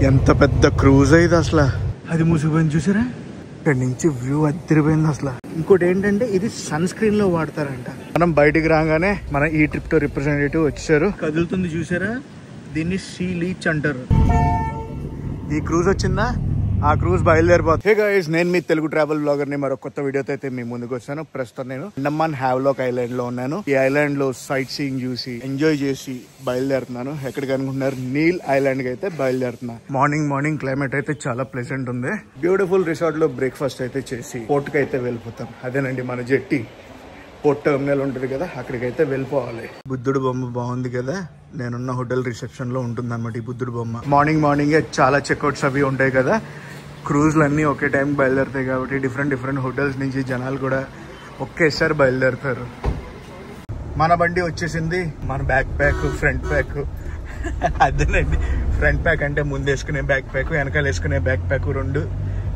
ఎంత పెద్ద క్రూజ్ అయితే అసలు అది మూసిపోయింది చూసారా. ఇక్కడ నుంచి వ్యూ అదిరిపోయింది అసలు. ఇంకోటి ఏంటంటే ఇది సన్ స్క్రీన్ లో వాడతారంట. మనం బయటికి రాగానే మన ఈ ట్రిప్ తో రిప్రజెంటేటివ్ వచ్చారు. కదులుతుంది చూసారా, దీన్ని సీ లీచ్ అంటారు. ఈ క్రూజ్ వచ్చిందా, ఆ క్రూజ్ బయలుదేరిపోతుంది. హే గైస్, నేను మీ తెలుగు ట్రావెల్ బ్లాగర్ ని మరో కొత్త వీడియోతో అయితే మీ ముందుకు వచ్చాను. ప్రస్తుతం నేను అండమాన్ హ్యావ్లాక్ ఐలాండ్ లో ఉన్నాను. ఈ ఐలాండ్ లో సైట్ సీయింగ్ చూసి ఎంజాయ్ చేసి బయలుదేరుతున్నాను. ఎక్కడికి అనుకుంటున్నారు, నీల్ ఐలాండ్ కి అయితే బయలుదేరుతున్నా. మార్నింగ్ క్లైమేట్ అయితే చాలా ప్లెజెంట్ ఉంది. బ్యూటిఫుల్ రిసార్ట్ లో బ్రేక్ఫాస్ట్ అయితే చేసి పోర్ట్ కి అయితే వెళ్ళిపోతాం. అదేనండి మన జెట్టి. పోర్ట్ టెర్మినల్ ఉంటుంది కదా, అక్కడికైతే వెళ్ళిపోవాలి. బుద్ధుడు బొమ్మ బాగుంది కదా, నేనున్న హోటల్ రిసెప్షన్ లో ఉంటుంది అనమాట ఈ బుద్ధుడు బొమ్మ. మార్నింగే చాలా చెక్అవుట్స్ అవి ఉంటాయి కదా. క్రూజ్లు అన్నీ ఒకే టైం బయలుదేరుతాయి కాబట్టి డిఫరెంట్ హోటల్స్ నుంచి జనాలు కూడా ఒకేసారి బయలుదేరుతారు. మన బండి వచ్చేసింది. మన బ్యాక్ ప్యాక్, ఫ్రంట్ ప్యాక్ అదేనండి. ఫ్రంట్ ప్యాక్ అంటే ముందు వేసుకునే బ్యాక్ ప్యాక్, వెనకాల వేసుకునే బ్యాక్ ప్యాక్ రెండు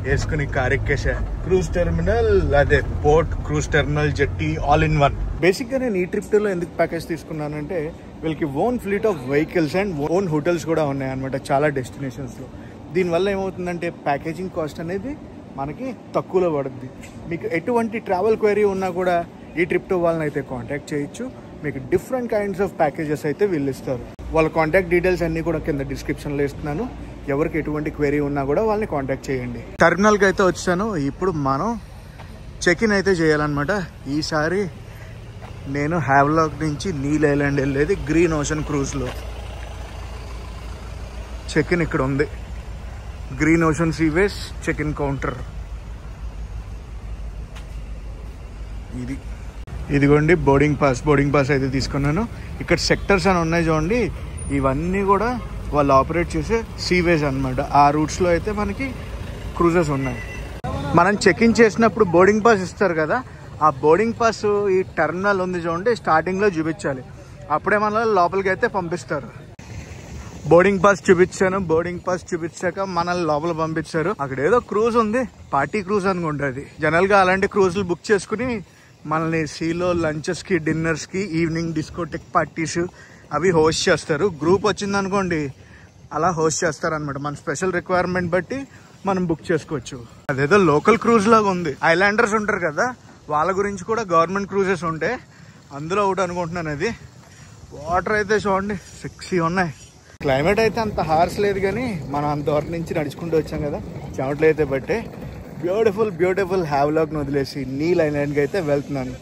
వేసుకుని కార్ ఎక్కేసా. క్రూజ్ టెర్మినల్, అదే port, cruise terminal, jetty, all in one. Basic గా నేను ఈ ట్రిప్ లో ఎందుకు ప్యాకేజ్ తీసుకున్నానంటే వీళ్ళకి own fleet of vehicles and own hotels కూడా ఉన్నాయి అనమాట చాలా డెస్టినేషన్స్ లో. దీనివల్ల ఏమవుతుందంటే ప్యాకేజింగ్ కాస్ట్ అనేది మనకి తక్కువలో పడుద్ది. మీకు ఎటువంటి ట్రావెల్ క్వైరీ ఉన్నా కూడా ఈ ట్రిప్ తో వాళ్ళని అయితే కాంటాక్ట్ చేయొచ్చు. మీకు డిఫరెంట్ కైండ్స్ ఆఫ్ ప్యాకేజెస్ అయితే వీళ్ళు ఇస్తారు. వాళ్ళ కాంటాక్ట్ డీటెయిల్స్ అన్ని కూడా కింద డిస్క్రిప్షన్లో ఇస్తున్నాను. ఎవరికి ఎటువంటి క్వైరీ ఉన్నా కూడా వాళ్ళని కాంటాక్ట్ చేయండి. టెర్మినల్కి అయితే వచ్చాను. ఇప్పుడు మనం చెక్ ఇన్ అయితే చేయాలన్నమాట. ఈసారి నేను హ్యావ్లాక్ నుంచి నీల్ ఐలాండ్ వెళ్ళేది గ్రీన్ ఓషన్ క్రూజ్లో. చెక్ ఇన్ ఇక్కడ ఉంది, green ocean seaways check in counter. ఇదిగోండి బోర్డింగ్ పాస్ అయితే తీసుకున్నాను. ఇక్కడ సెక్టర్స్ అని ఉన్నాయి చూడండి, ఇవన్నీ కూడా వాళ్ళు ఆపరేట్ చేసే సీవేస్ అనమాట. ఆ రూట్స్లో అయితే మనకి క్రూజెస్ ఉన్నాయి. మనం చెక్ ఇన్ చేసినప్పుడు బోర్డింగ్ పాస్ ఇస్తారు కదా, ఆ బోర్డింగ్ పాస్ ఈ టెర్మినల్ ఉంది చూడండి స్టార్టింగ్లో చూపించాలి. అప్పుడే మన లోపలికి అయితే పంపిస్తారు. బోర్డింగ్ పాస్ చూపించాను. బోర్డింగ్ పాస్ చూపించాక మనల్ని లోపల పంపించారు. అక్కడ ఏదో క్రూజ్ ఉంది, పార్టీ క్రూజ్ అనుకుంటుంది. జనరల్గా అలాంటి క్రూజ్లు బుక్ చేసుకుని మనల్ని సీలో లంచెస్కి, డిన్నర్స్కి, ఈవినింగ్ డిస్కోటెక్ పార్టీస్ అవి హోస్ట్ చేస్తారు. గ్రూప్ వచ్చింది అనుకోండి అలా హోస్ట్ చేస్తారు అనమాట. మన స్పెషల్ రిక్వైర్మెంట్ బట్టి మనం బుక్ చేసుకోవచ్చు. అదేదో లోకల్ క్రూజ్ లాగా ఉంది. ఐలాండర్స్ ఉంటారు కదా, వాళ్ళ గురించి కూడా గవర్నమెంట్ క్రూజెస్ ఉంటాయి. అందులో ఒకటి అనుకుంటున్నాను. అది వాటర్ అయితే చూడండి సెక్సీ ఉన్నాయి. క్లైమేట్ అయితే అంత హార్స్ లేదు కానీ మనం అంత దూరం నుంచి నడుచుకుంటూ వచ్చాం కదా, చెమటలు అయితే బట్టే. బ్యూటిఫుల్ హ్యావ్లాక్ని వదిలేసి నీల్ ఐలాండ్కి అయితే వెళ్తున్నాను.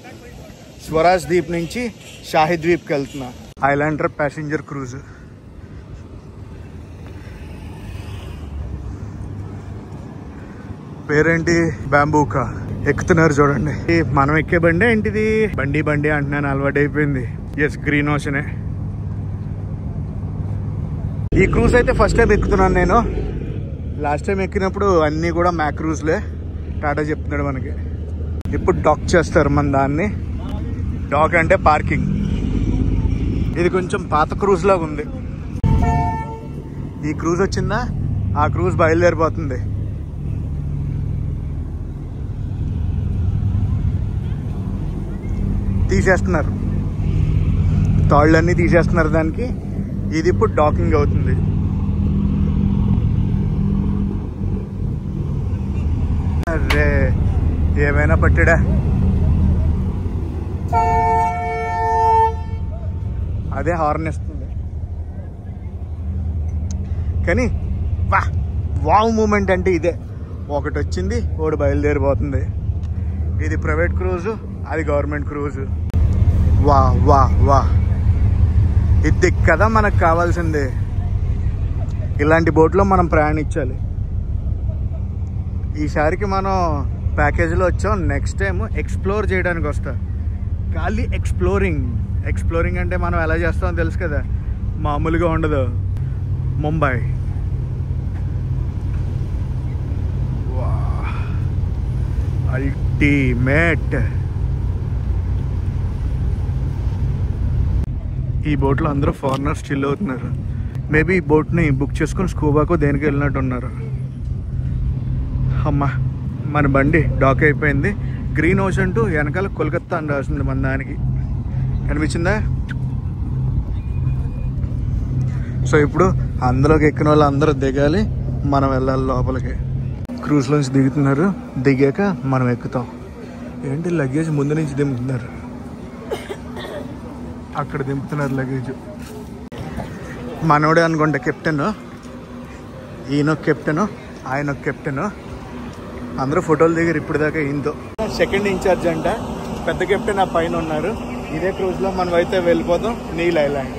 స్వరాజ్ ద్వీప్ నుంచి షాహీ ద్వీప్కి వెళ్తున్నా. Islander passenger cruise. పేరేంటి, బ్యాంబూకా. ఎక్కుతున్నారు చూడండి. మనం ఎక్కే బండి ఏంటిది, బండి అంటున్నాను, అలవాటు అయిపోయింది. ఎస్, గ్రీన్ ఓషనే. ఈ క్రూజ్ అయితే ఫస్ట్ టైం ఎక్కుతున్నాను నేను. లాస్ట్ టైం ఎక్కినప్పుడు అన్నీ కూడా మ్యాక్ క్రూజ్లే. టాటా చెప్తున్నాడు మనకి. ఇప్పుడు డాక్ చేస్తారు మన దాన్ని. డాక్ అంటే పార్కింగ్. ఇది కొంచెం పాత క్రూజ్ లాగా ఉంది. ఈ క్రూజ్ వచ్చిందా, ఆ క్రూజ్ బయలుదేరిపోతుంది. తీసేస్తున్నారు, తాళ్ళన్నీ తీసేస్తున్నారు దానికి. ఇది ఇప్పుడు డాకింగ్ అవుతుంది. అరే ఏమైనా పట్టాడా. అదే హార్న్ ఇస్తుంది కానీ వావ్ మూమెంట్ అంటే ఇదే. ఒకటి వచ్చింది, ఒకటి బయలుదేరిపోతుంది. ఇది ప్రైవేట్ క్రూజు, అది గవర్నమెంట్ క్రూజు. వా ఇది కదా మనకు కావాల్సిందే. ఇలాంటి బోట్లో మనం ప్రయాణించాలి. ఈసారికి మనం ప్యాకేజీలో వచ్చాం. నెక్స్ట్ టైం ఎక్స్ప్లోర్ చేయడానికి వస్తా. ఖాళీ ఎక్స్ప్లోరింగ్ అంటే మనం ఎలా చేస్తామో తెలుసు కదా, మామూలుగా ఉండదు. ముంబై అల్టిమేట్. ఈ బోట్లో అందరూ ఫారినర్స్ చిల్ అవుతున్నారు. మేబీ ఈ బోట్ని బుక్ చేసుకుని స్కూబాకు దేనికి వెళ్ళినట్టు ఉన్నారు. అమ్మా, మన బండి డాక్ అయిపోయింది. గ్రీన్ ఓషన్ టు వెనకాల కోల్కత్తా అని రాస్తుంది మన దానికి. కనిపించిందా? సో ఇప్పుడు అందులోకి ఎక్కిన వాళ్ళు అందరూ దిగాలి, మనం వెళ్ళాలి లోపలికి. క్రూజ్లోంచి దిగుతున్నారు, దిగాక మనం ఎక్కుతాం. ఏంటి లగేజ్ ముందు నుంచి దింపుతున్నారు, అక్కడ దింపుతున్నారు లగేజ్. మనోడే అనుకుంటా కెప్టెన్, ఈయన కెప్టెన్, ఆయన కెప్టెన్. అందరూ ఫోటోలు దిగారు ఇప్పుడు దాకా. ఈయనతో సెకండ్ ఇన్ఛార్జ్ అంట, పెద్ద కెప్టెన్ ఆ పైన ఉన్నారు. ఇదే క్రూజ్లో మనం అయితే వెళ్ళిపోతాం నీల్ ఐలాండ్.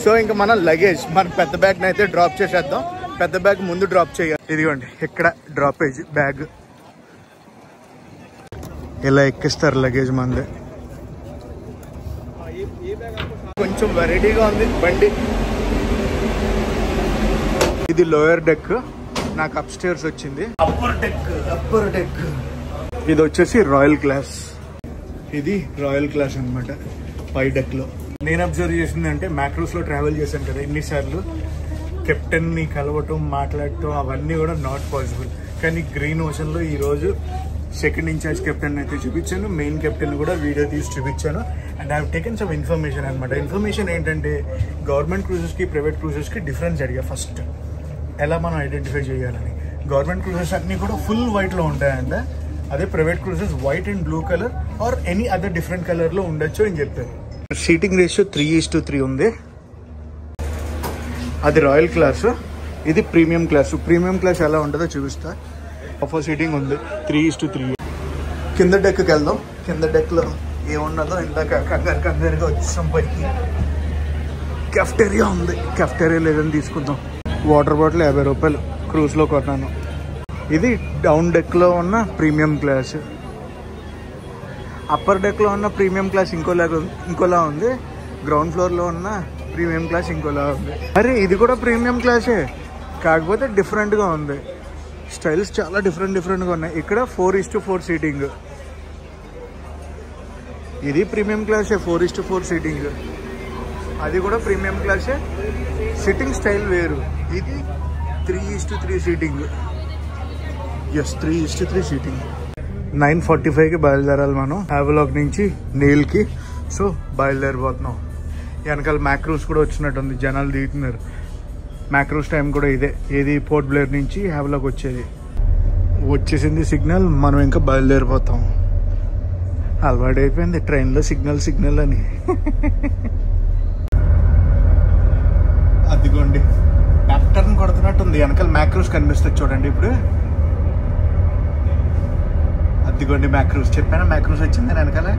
సో ఇంకా మన లగేజ్, మన పెద్ద బ్యాగ్ని అయితే డ్రాప్ చేసేద్దాం. పెద్ద బ్యాగ్ ముందు డ్రాప్ చేయాలి. ఇదిగోండి ఇక్కడ డ్రాపేజ్ బ్యాగ్, ఇలా ఎక్కిస్తారు లగేజ్ మంది. కొంచెం వెరైటీగా ఉంది బండి. ఇది లోయర్ డెక్, నాకు అప్ స్టేర్స్ వచ్చింది. అప్పర్ డెక్ ఇది వచ్చేసి రాయల్ క్లాస్. ఇది రాయల్ క్లాస్ అనమాట పై డెక్ లో. నేను అబ్జర్వ్ చేసింది అంటే, మ్యాక్రూస్ లో ట్రావెల్ చేశాను కదా ఎన్నిసార్లు, కెప్టెన్ ని కలవటం, మాట్లాడటం అవన్నీ కూడా నాట్ పాసిబుల్. కానీ గ్రీన్ ఓషన్ లో ఈ రోజు సెకండ్ ఇన్ఛార్జ్ కెప్టెన్ అయితే చూపించాను, మెయిన్ కెప్టెన్ కూడా వీడియో తీసి చూపించాను. And I have taken some information అనమాట. ఇన్ఫర్మేషన్ ఏంటంటే, గవర్నమెంట్ క్రూజెస్ కి ప్రైవేట్ క్రూజెస్ కి డిఫరెన్స్ అడిగా ఫస్ట్, ఎలా మనం ఐడెంటిఫై చేయాలని. గవర్నమెంట్ క్రూజెస్ అన్ని కూడా ఫుల్ వైట్ లో ఉంటాయంట, అదే private క్రూజెస్ white and blue colour or any other different colour లో ఉండొచ్చు అని చెప్పారు. సీటింగ్ రేషియో 3:3 ఉంది. అది రాయల్ క్లాస్, ఇది ప్రీమియం క్లాస్. ప్రీమియం క్లాస్ ఎలా ఉంటుందో చూపిస్తా. ఆఫర్ సీటింగ్ ఉంది 3:3. కింద డెక్కి వెళ్దాం. కింద డెక్లో ఏమున్నదో ఇందాక కంగారుగా వచ్చేసాం పైకి. కెఫ్టేరియా ఉంది, కెఫ్టేరియా లేదని తీసుకుందాం. వాటర్ బాటిల్ 50 రూపాయలు, క్రూజ్లో కొన్నాను. ఇది డౌన్ డెక్లో ఉన్న ప్రీమియం క్లాస్. అప్పర్ డెక్లో ఉన్న ప్రీమియం క్లాస్ ఇంకోలా ఉంది, గ్రౌండ్ ఫ్లోర్లో ఉన్న ప్రీమియం క్లాస్ ఇంకోలా ఉంది. అరే ఇది కూడా ప్రీమియం క్లాసే, కాకపోతే డిఫరెంట్గా ఉంది. స్టైల్స్ చాలా డిఫరెంట్గా ఉన్నాయి. ఇక్కడ 4:4 సీటింగ్. ఇది ప్రీమియం క్లాసే, 4:4 సీటింగ్. అది కూడా ప్రీమియం క్లాసే, సిట్టింగ్ స్టైల్ వేరు. ఇది 3:3 సీటింగ్. Yes, 3:3 seating. 9:45కి బయలుదేరాలి మనం హ్యావలాక్ నుంచి నీల్కి. సో బయలుదేరిపోతున్నాం. వెనకాల మ్యాక్రూస్ కూడా వచ్చినట్టుంది, జనాలు దిగుతున్నారు. మ్యాక్రూస్ టైం కూడా ఇదే, ఏది పోర్ట్ బ్లేర్ నుంచి హ్యావలాక్ వచ్చేసింది సిగ్నల్. మనం ఇంకా బయలుదేరిపోతాం. అలవాటు అయిపోయింది ట్రైన్లో సిగ్నల్ అని. అదిగోండి డాక్టర్ని కొడుతున్నట్టుంది. వెనకాల మ్యాక్రూస్ కనిపిస్తుంది చూడండి ఇప్పుడు. అదిగోండి మ్యాక్రూస్, చెప్పాను మ్యాక్రూస్ వచ్చింది వెనకాల.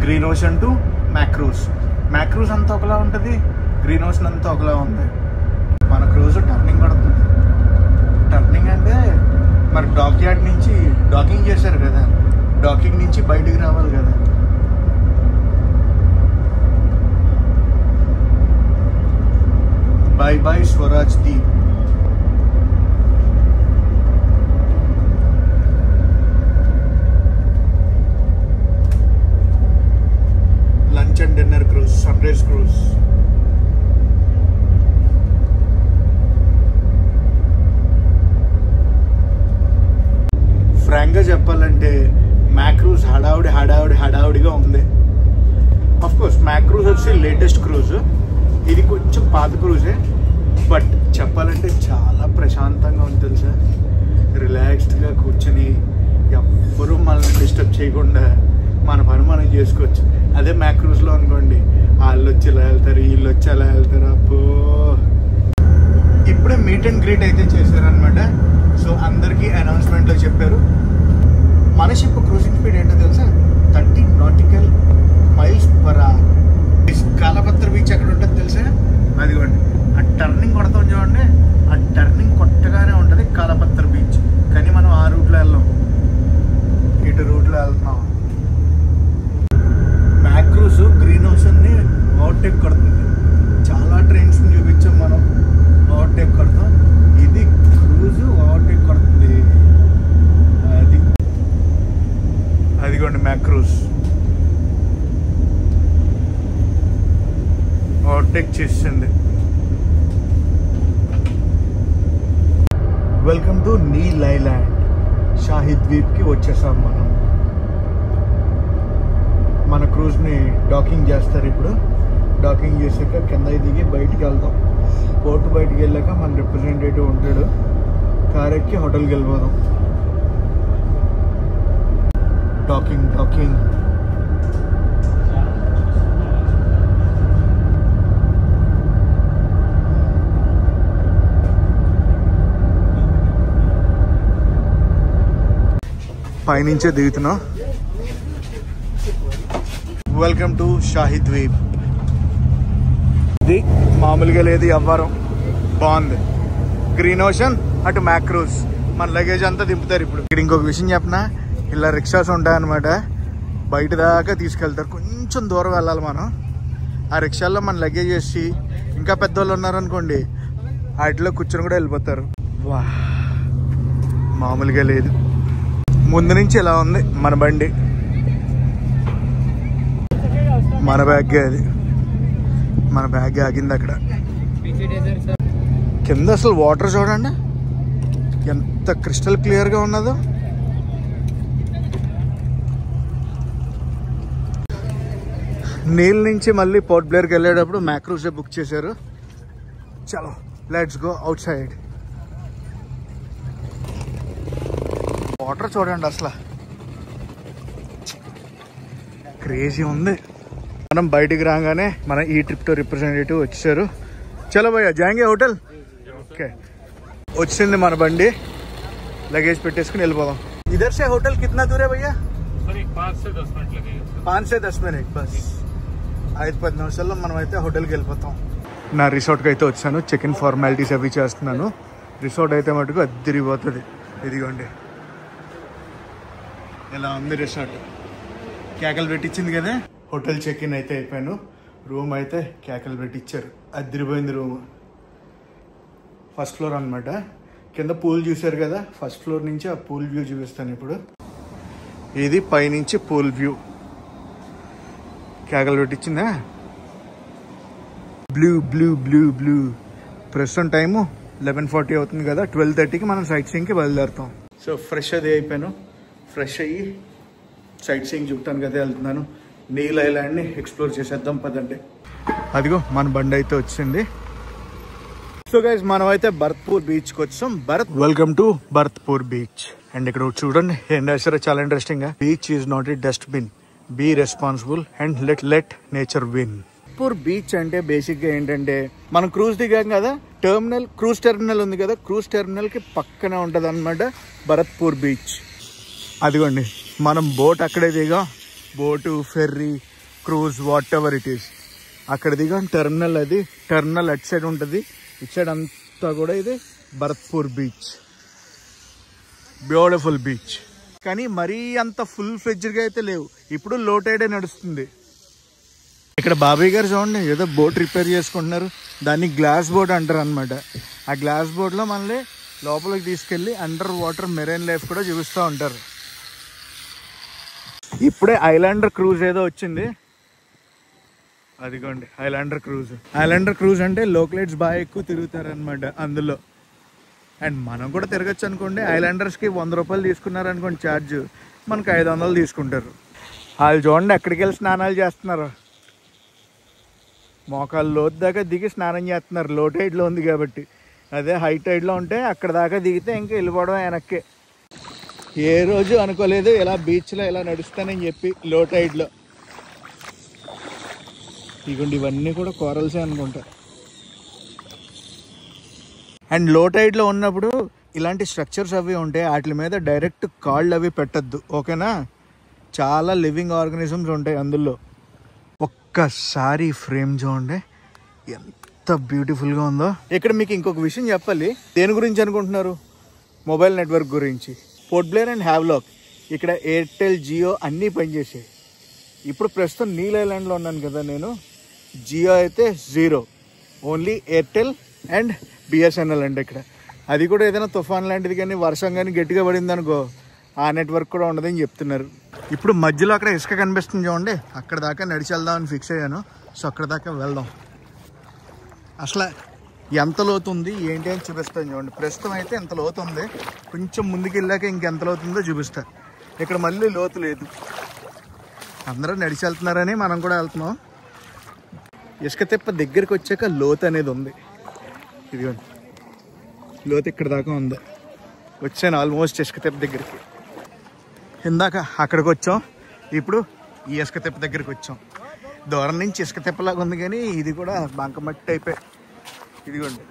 గ్రీన్ ఓషన్ టు మ్యాక్రూస్ అంతా ఒకలా ఉంటుంది, గ్రీన్ ఓషన్ అంతా ఒకలా ఉంది. మన క్రూజ్ టర్నింగ్ పడుతుంది. టర్నింగ్ అంటే మరి డాక్యార్డ్ నుంచి డాకింగ్ చేశారు కదా, డాకింగ్ నుంచి బయటికి రావాలి కదా. Bye Swaraj Dweep. Lunch and dinner cruise, sunrise cruise. ఫ్రాంక్గా చెప్పాలంటే మ్యాక్రూజ్ హడావుడిగా ఉంది. ఆఫ్ కోర్స్ మ్యాక్రూజ్ వచ్చి లేటెస్ట్ క్రూజ్, ఇది కొంచెం పాత క్రూజే. బట్ చెప్పాలంటే చాలా ప్రశాంతంగా ఉంది తెలుసా. రిలాక్స్డ్గా కూర్చొని ఎవ్వరూ మనల్ని డిస్టర్బ్ చేయకుండా మన పని మనం చేసుకోవచ్చు. అదే మ్యాక్రూజ్లో అనుకోండి, వాళ్ళు వచ్చి ఇలా వెళ్తారు, వీళ్ళు వచ్చి అలా వెళ్తారు. అబ్బో, ఇప్పుడే మీట్ అండ్ గ్రీట్ అయితే చేశారనమాట. సో అందరికీ అనౌన్స్మెంట్లో చెప్పారు. మన షిప్ క్రూజింగ్ స్పీడ్ ఏంటో తెలుసా, 30 nautical miles per hour. Kalapathar beach ఎక్కడ ఉంటుంది తెలుసా, అదిగోండి ఆ టర్నింగ్ కొడతాం చూడండి, ఆ టర్నింగ్ కొట్టగానే ఉంటుంది కాలపత్ర బీచ్. కానీ మనం ఆ రూట్లో వెళ్ళాం, ఇటు రూట్లో వెళ్తున్నాం. మ్యాక్రూజ్ గ్రీన్ ఓషన్ని ఓవర్టేక్ కొడుతుంది. చాలా ట్రైన్స్ని చూపించాం మనం, ఓవర్టేక్ కొడతాం. ఇది క్రూజ్ ఓవర్టేక్ కొడుతుంది. అదిగోండి మ్యాక్రూజ్ ఓవర్టేక్ చేసింది. Welcome to Neil island, Shaheed ద్వీప్కి వచ్చేసాం మనం. మన క్రూజ్ని డాకింగ్ చేస్తారు. ఇప్పుడు డాకింగ్ చేసాక కింద దిగి బయటికి వెళ్దాం. పోర్టు బయటికి వెళ్ళాక మన రిప్రజెంటేటివ్ ఉంటాడు. కార్ ఎక్కి హోటల్కి వెళ్ళిపోదాం. డాకింగ్ పైనుంచే దిగుతున్నాం. Welcome to Shaheed Dweep. ఇది మామూలుగా లేదు, అవ్వారం బాగుంది. గ్రీన్ ఓషన్, అటు మ్యాక్రూజ్. మన లగేజ్ అంతా దింపుతారు. ఇప్పుడు ఇక్కడ ఇంకొక విషయం చెప్పిన, ఇలా రిక్షాస్ ఉంటాయన్నమాట. బయట దాకా తీసుకెళ్తారు. కొంచెం దూరం వెళ్ళాలి మనం. ఆ రిక్షాల్లో మన లగేజ్ వేసి, ఇంకా పెద్దవాళ్ళు ఉన్నారనుకోండి వాటిలో కూర్చొని కూడా వెళ్ళిపోతారు. వా, మామూలుగా లేదు. ముందు నుంచి ఇలా ఉంది మన బండి. మన బ్యాగ్ అది, మన బ్యాగ్ ఆగింది అక్కడ. కింద అసలు వాటర్ చూడండి ఎంత క్రిస్టల్ క్లియర్గా ఉన్నదో. నీళ్ళ నుంచి మళ్ళీ పోర్ట్ బ్లేర్కి వెళ్ళేటప్పుడు మ్యాక్రూజే బుక్ చేశారు. చలో let's go out side. Water చూడండి అసలు క్రేజీ ఉంది. మనం బయటికి రాగానే మన ఈ ట్రిప్ తో రిప్రజెంటేటివ్ వచ్చారు. చలో భయ్యా జాయింగే హోటల్. ఓకే, వచ్చింది మన బండి. लगेज పెట్టేసుకుని వెళ్ళిపోదాం. इधर से होटल कितना दूर है भैया? सर 5 से 10 मिनट लगेगा. 5 से 10 मिनट बस. 5-10 నిమిషాల్లో మనం అయితే హోటల్కి వెళ్ళిపోతాం. నా రిసార్ట్కి అయితే వచ్చాను. చెక్ ఇన్ ఫార్మాలిటీస్ అవి చేస్తున్నాను. రిసార్ట్ అయితే మటుకు అద్దరిపోతుంది. ఇదిగోండి ఇలా ఉంది రిసార్ట్. కేకలు పెట్టించింది కదా. హోటల్ చెక్ ఇన్ అయితే అయిపోయాను. రూమ్ అయితే కేకలు పెట్టించారు. అద్దరిపోయింది రూమ్. ఫస్ట్ ఫ్లోర్ అనమాట. కింద పూల్ చూసారు కదా, ఫస్ట్ ఫ్లోర్ నుంచి ఆ పూల్ వ్యూ చూపిస్తాను ఇప్పుడు. ఇది పైనుంచి పూల్ వ్యూ. కేకలు పెట్టించిందా. Blue blue blue blue. ప్రస్తుతం టైము 11:40 అవుతుంది కదా. 12:30కి మనం సైట్ సీయింగ్కి బయలుదేరుతాం. సో ఫ్రెష్ అది అయిపోయాను. ఫ్రెష్ అయ్యి సైట్ సీయింగ్ చూడటానికి అయితే వెళ్తున్నాను. నీల్ ఐలాండ్ని ఎక్స్ప్లోర్ చేసేద్దాం పదండి. అదిగో మన బండి అయితే వచ్చింది. సో గైస్ మనం అయితే భరత్పూర్ బీచ్కి వచ్చాం. Welcome to Bharatpur beach. And ఇక్కడ చూడండి ఏం రాశారో, చాలా ఇంట్రెస్టింగ్ గా. Beach is not a dustbin, be responsible and let nature win. Bharatpur beach అంటే బేసిక్ గా ఏంటంటే, మనం క్రూజ్ దిగాం కదా, క్రూజ్ టెర్మినల్ ఉంది కదా, క్రూజ్ టెర్మినల్ కి పక్కనే ఉంటది అనమాట భరత్పూర్ బీచ్. అదిగోండి మనం బోట్ అక్కడే దిగాం. Boat, ferry, cruise, whatever it is అక్కడ దిగాం. టెర్మినల్ అది. టెర్మినల్ అటు సైడ్ ఉంటుంది. ఇటు సైడ్ అంతా కూడా ఇది భరత్పూర్ బీచ్. Beautiful beach. కానీ మరీ అంత ఫుల్ ఫ్లెడ్జ్డ్గా అయితే లేవు. ఇప్పుడు లో టైడే నడుస్తుంది. ఇక్కడ బాబాయ్ గారు చూడండి ఏదో బోట్ రిపేర్ చేసుకుంటున్నారు. దాన్ని గ్లాస్ బోట్ అంటారు అనమాట. ఆ గ్లాస్ బోట్లో మనల్ని లోపలికి తీసుకెళ్ళి అండర్ వాటర్ మెరైన్ లైఫ్ కూడా చూపిస్తూ ఉంటారు. ఇప్పుడే ఐలాండర్ క్రూజ్ ఏదో వచ్చింది. అదిగోండి ఐలాండర్ క్రూజ్. ఐలాండర్ క్రూజ్ అంటే లోకలైట్స్ బాగా ఎక్కువ తిరుగుతారనమాట అందులో. అండ్ మనం కూడా తిరగచ్చు అనుకోండి. ఐలాండర్స్కి 100 రూపాయలు తీసుకున్నారు అనుకోండి ఛార్జ్, మనకు 500 తీసుకుంటారు. వాళ్ళు చూడండి ఎక్కడికి వెళ్ళి స్నానాలు చేస్తున్నారు. మోకాలు లోతు దాకా దిగి స్నానం చేస్తున్నారు. లో టైడ్లో ఉంది కాబట్టి. అదే హై టైడ్లో ఉంటే అక్కడ దాకా దిగితే ఇంకా వెళ్ళిపోవడం వెనక్కే. ఏ రోజు అనుకోలేదు ఇలా బీచ్లో ఇలా నడుస్తానని చెప్పి. లో టైడ్లో ఇగోండి ఇవన్నీ కూడా కోరల్సే అనుకుంటా. అండ్ లో టైడ్లో ఉన్నప్పుడు ఇలాంటి స్ట్రక్చర్స్ అవి ఉంటాయి. వాటి మీద డైరెక్ట్ కాళ్ళు అవి పెట్టద్దు, ఓకేనా. చాలా లివింగ్ ఆర్గానిజమ్స్ ఉంటాయి అందులో. ఒక్కసారి ఫ్రేమ్ చూడండి ఎంత బ్యూటిఫుల్గా ఉందో. ఇక్కడ మీకు ఇంకొక విషయం చెప్పాలి. దేని గురించి అనుకుంటున్నారు? మొబైల్ నెట్వర్క్ గురించి. పోర్ట్ బ్లేర్ అండ్ హ్యావ్లాక్ ఇక్కడ ఎయిర్టెల్, జియో అన్నీ పనిచేసాయి. ఇప్పుడు ప్రస్తుతం నీల్ ఐలాండ్లో ఉన్నాను కదా నేను. జియో అయితే 0, ఓన్లీ ఎయిర్టెల్ అండ్ బిఎస్ఎన్ఎల్ అంటే ఇక్కడ. అది కూడా ఏదైనా తుఫాన్ లాంటిది కానీ వర్షం కానీ గట్టిగా పడింది అనుకో ఆ నెట్వర్క్ కూడా ఉండదని చెప్తున్నారు. ఇప్పుడు మధ్యలో అక్కడ ఇసుక కనిపిస్తుంది చూడండి, అక్కడ దాకా నడిచి వెళ్దామని ఫిక్స్ అయ్యాను. సో అక్కడ దాకా వెళ్దాం. అసలు ఎంత లోతు ఉంది ఏంటి అని చూపిస్తాను చూడండి. ప్రస్తుతం అయితే ఎంత లోతు ఉంది. కొంచెం ముందుకు వెళ్ళాక ఇంకెంత లోతుందో చూపిస్తా. ఇక్కడ మళ్ళీ లోతు లేదు. అందరూ నడిచి వెళ్తున్నారని మనం కూడా వెళ్తున్నాం. ఇసుక తిప్ప దగ్గరికి వచ్చాక లోతు అనేది ఉంది. ఇదిగోండి లోతు ఇక్కడ దాకా ఉంది. వచ్చాను ఆల్మోస్ట్ ఇసుక తిప్ప దగ్గరికి. ఇందాక అక్కడికి వచ్చాం, ఇప్పుడు ఈ ఇసుక తిప్ప దగ్గరికి వచ్చాం. దూరం నుంచి ఇసుక తిప్పలాగా ఉంది కానీ ఇది కూడా బంకమట్టి అయిపోయి. ఇదిగోండి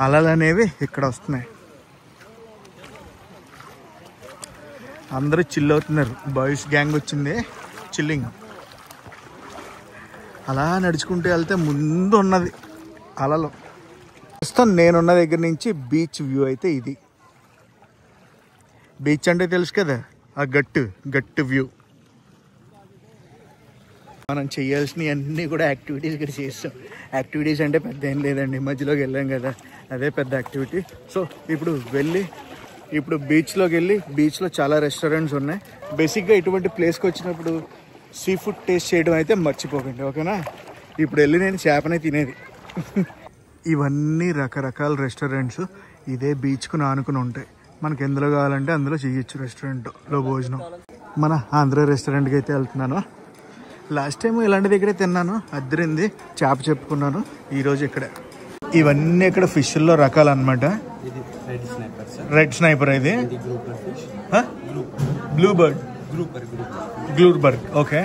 అలలు అనేవి ఇక్కడ వస్తున్నాయి. అందరూ చిల్ అవుతున్నారు. బాయ్స్ గ్యాంగ్ వచ్చింది చిల్లింగ్. అలా నడుచుకుంటూ వెళ్తే ముందు ఉన్నది అలలు. ప్రస్తుతం నేనున్న దగ్గర నుంచి బీచ్ వ్యూ అయితే ఇది. బీచ్ అంటే తెలుసు కదా, ఆ గట్టు వ్యూ. మనం చేయాల్సినవి అన్నీ కూడా యాక్టివిటీస్ ఇక్కడ చేస్తాం. యాక్టివిటీస్ అంటే పెద్ద ఏం లేదండి, మధ్యలోకి వెళ్ళాం కదా అదే పెద్ద యాక్టివిటీ. సో ఇప్పుడు బీచ్లోకి వెళ్ళి, బీచ్లో చాలా రెస్టారెంట్స్ ఉన్నాయి. బేసిక్గా ఇటువంటి ప్లేస్కి వచ్చినప్పుడు సీ ఫుడ్ టేస్ట్ చేయడం అయితే మర్చిపోకండి, ఓకేనా? ఇప్పుడు వెళ్ళి నేను చేపనే తినేది. ఇవన్నీ రకరకాల రెస్టారెంట్స్ ఇదే బీచ్కు ఆనుకుని ఉంటాయి. మనకి ఎందులో కావాలంటే అందులో చేయొచ్చు రెస్టారెంట్లో భోజనం. మన ఆంధ్ర రెస్టారెంట్కి అయితే వెళ్తున్నాను. లాస్ట్ టైం ఇలాంటి దగ్గరే తిన్నాను, అద్దరింది, చేప చెప్పుకున్నాను. ఈరోజు ఇక్కడ ఇవన్నీ ఇక్కడ ఫిష్ల్లో రకాలు అనమాట. రెడ్ స్నైపర్ ఇది, బ్లూబర్డ్, గ్లూబర్డ్, ఓకే.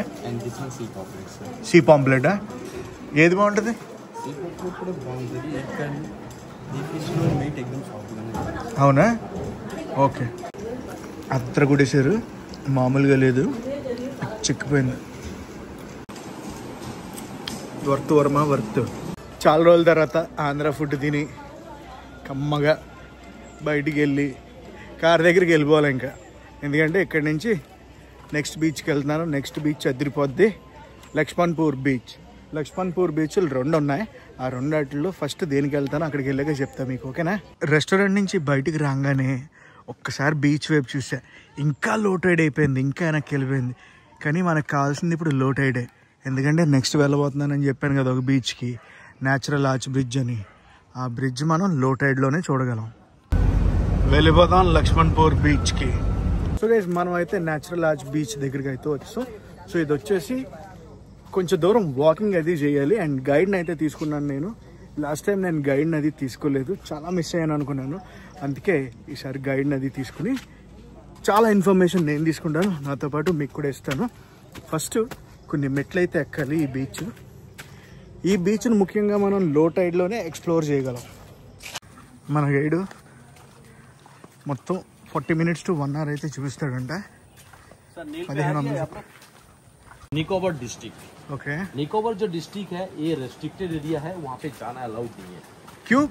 సీ పాంప్లెటా? ఏది బాగుంటుంది? అవునా, ఓకే. అత్ర గుడేశారు, మామూలుగా లేదు, చిక్కిపోయింది. వర్త్. చాలా రోజుల తర్వాత ఆంధ్ర ఫుడ్ తిని కమ్మగా బయటికి వెళ్ళి కార్ దగ్గరికి వెళ్ళిపోవాలి ఇంకా. ఎందుకంటే ఇక్కడి నుంచి నెక్స్ట్ బీచ్కి వెళ్తున్నాను. నెక్స్ట్ బీచ్ అదిరిపోద్ది, లక్ష్మణ్పూర్ బీచ్లు 2 ఉన్నాయి. ఆ 2 వాటిల్లో ఫస్ట్ దేనికి వెళ్తానో అక్కడికి వెళ్ళాక చెప్తాను మీకు, ఓకేనా? రెస్టారెంట్ నుంచి బయటికి రాగానే ఒక్కసారి బీచ్ వైపు చూసా, ఇంకా లో టైడ్ అయిపోయింది, ఇంకా వెనక్కి వెళ్ళిపోయింది. కానీ మనకు కావాల్సింది ఇప్పుడు లో టైడే. ఎందుకంటే నెక్స్ట్ వెళ్ళబోతున్నానని చెప్పాను కదా ఒక బీచ్కి, న్యాచురల్ ఆర్చ్ బ్రిడ్జ్ అని. ఆ బ్రిడ్జ్ మనం లో టైడ్లోనే చూడగలం. వెళ్ళిపోతాం లక్ష్మణ్పూర్ బీచ్కి. సో గైస్, మనం అయితే న్యాచురల్ ఆర్చ్ బీచ్ దగ్గరికి అయితే వచ్చాం. సో ఇది వచ్చేసి కొంచెం దూరం వాకింగ్ అది చేయాలి. అండ్ గైడ్ని అయితే తీసుకున్నాను నేను. లాస్ట్ టైం నేను గైడ్ని అది తీసుకోలేదు, చాలా మిస్ అయ్యాను అనుకున్నాను. అందుకే ఈసారి గైడ్ని అది తీసుకుని చాలా ఇన్ఫర్మేషన్ నేను తీసుకుంటాను, నాతో పాటు మీకు కూడా ఇస్తాను. ఫస్ట్ కొన్ని మెట్లు అయితే ఎక్కాలి ఈ బీచ్ను ముఖ్యంగా మనం లో టైడ్లోనే ఎక్స్ప్లోర్ చేయగలం. మన గైడు మొత్తం 40 minutes to 1 hour అయితే చూపిస్తాడంట. 1500 निकोबार डिस्ट्रिक्ट, ओके. निकोबार जो डिस्ट्रिक्ट है ये रेस्ट्रिक्टेड एरिया है, वहाँ पे जाना अलाउड नहीं है.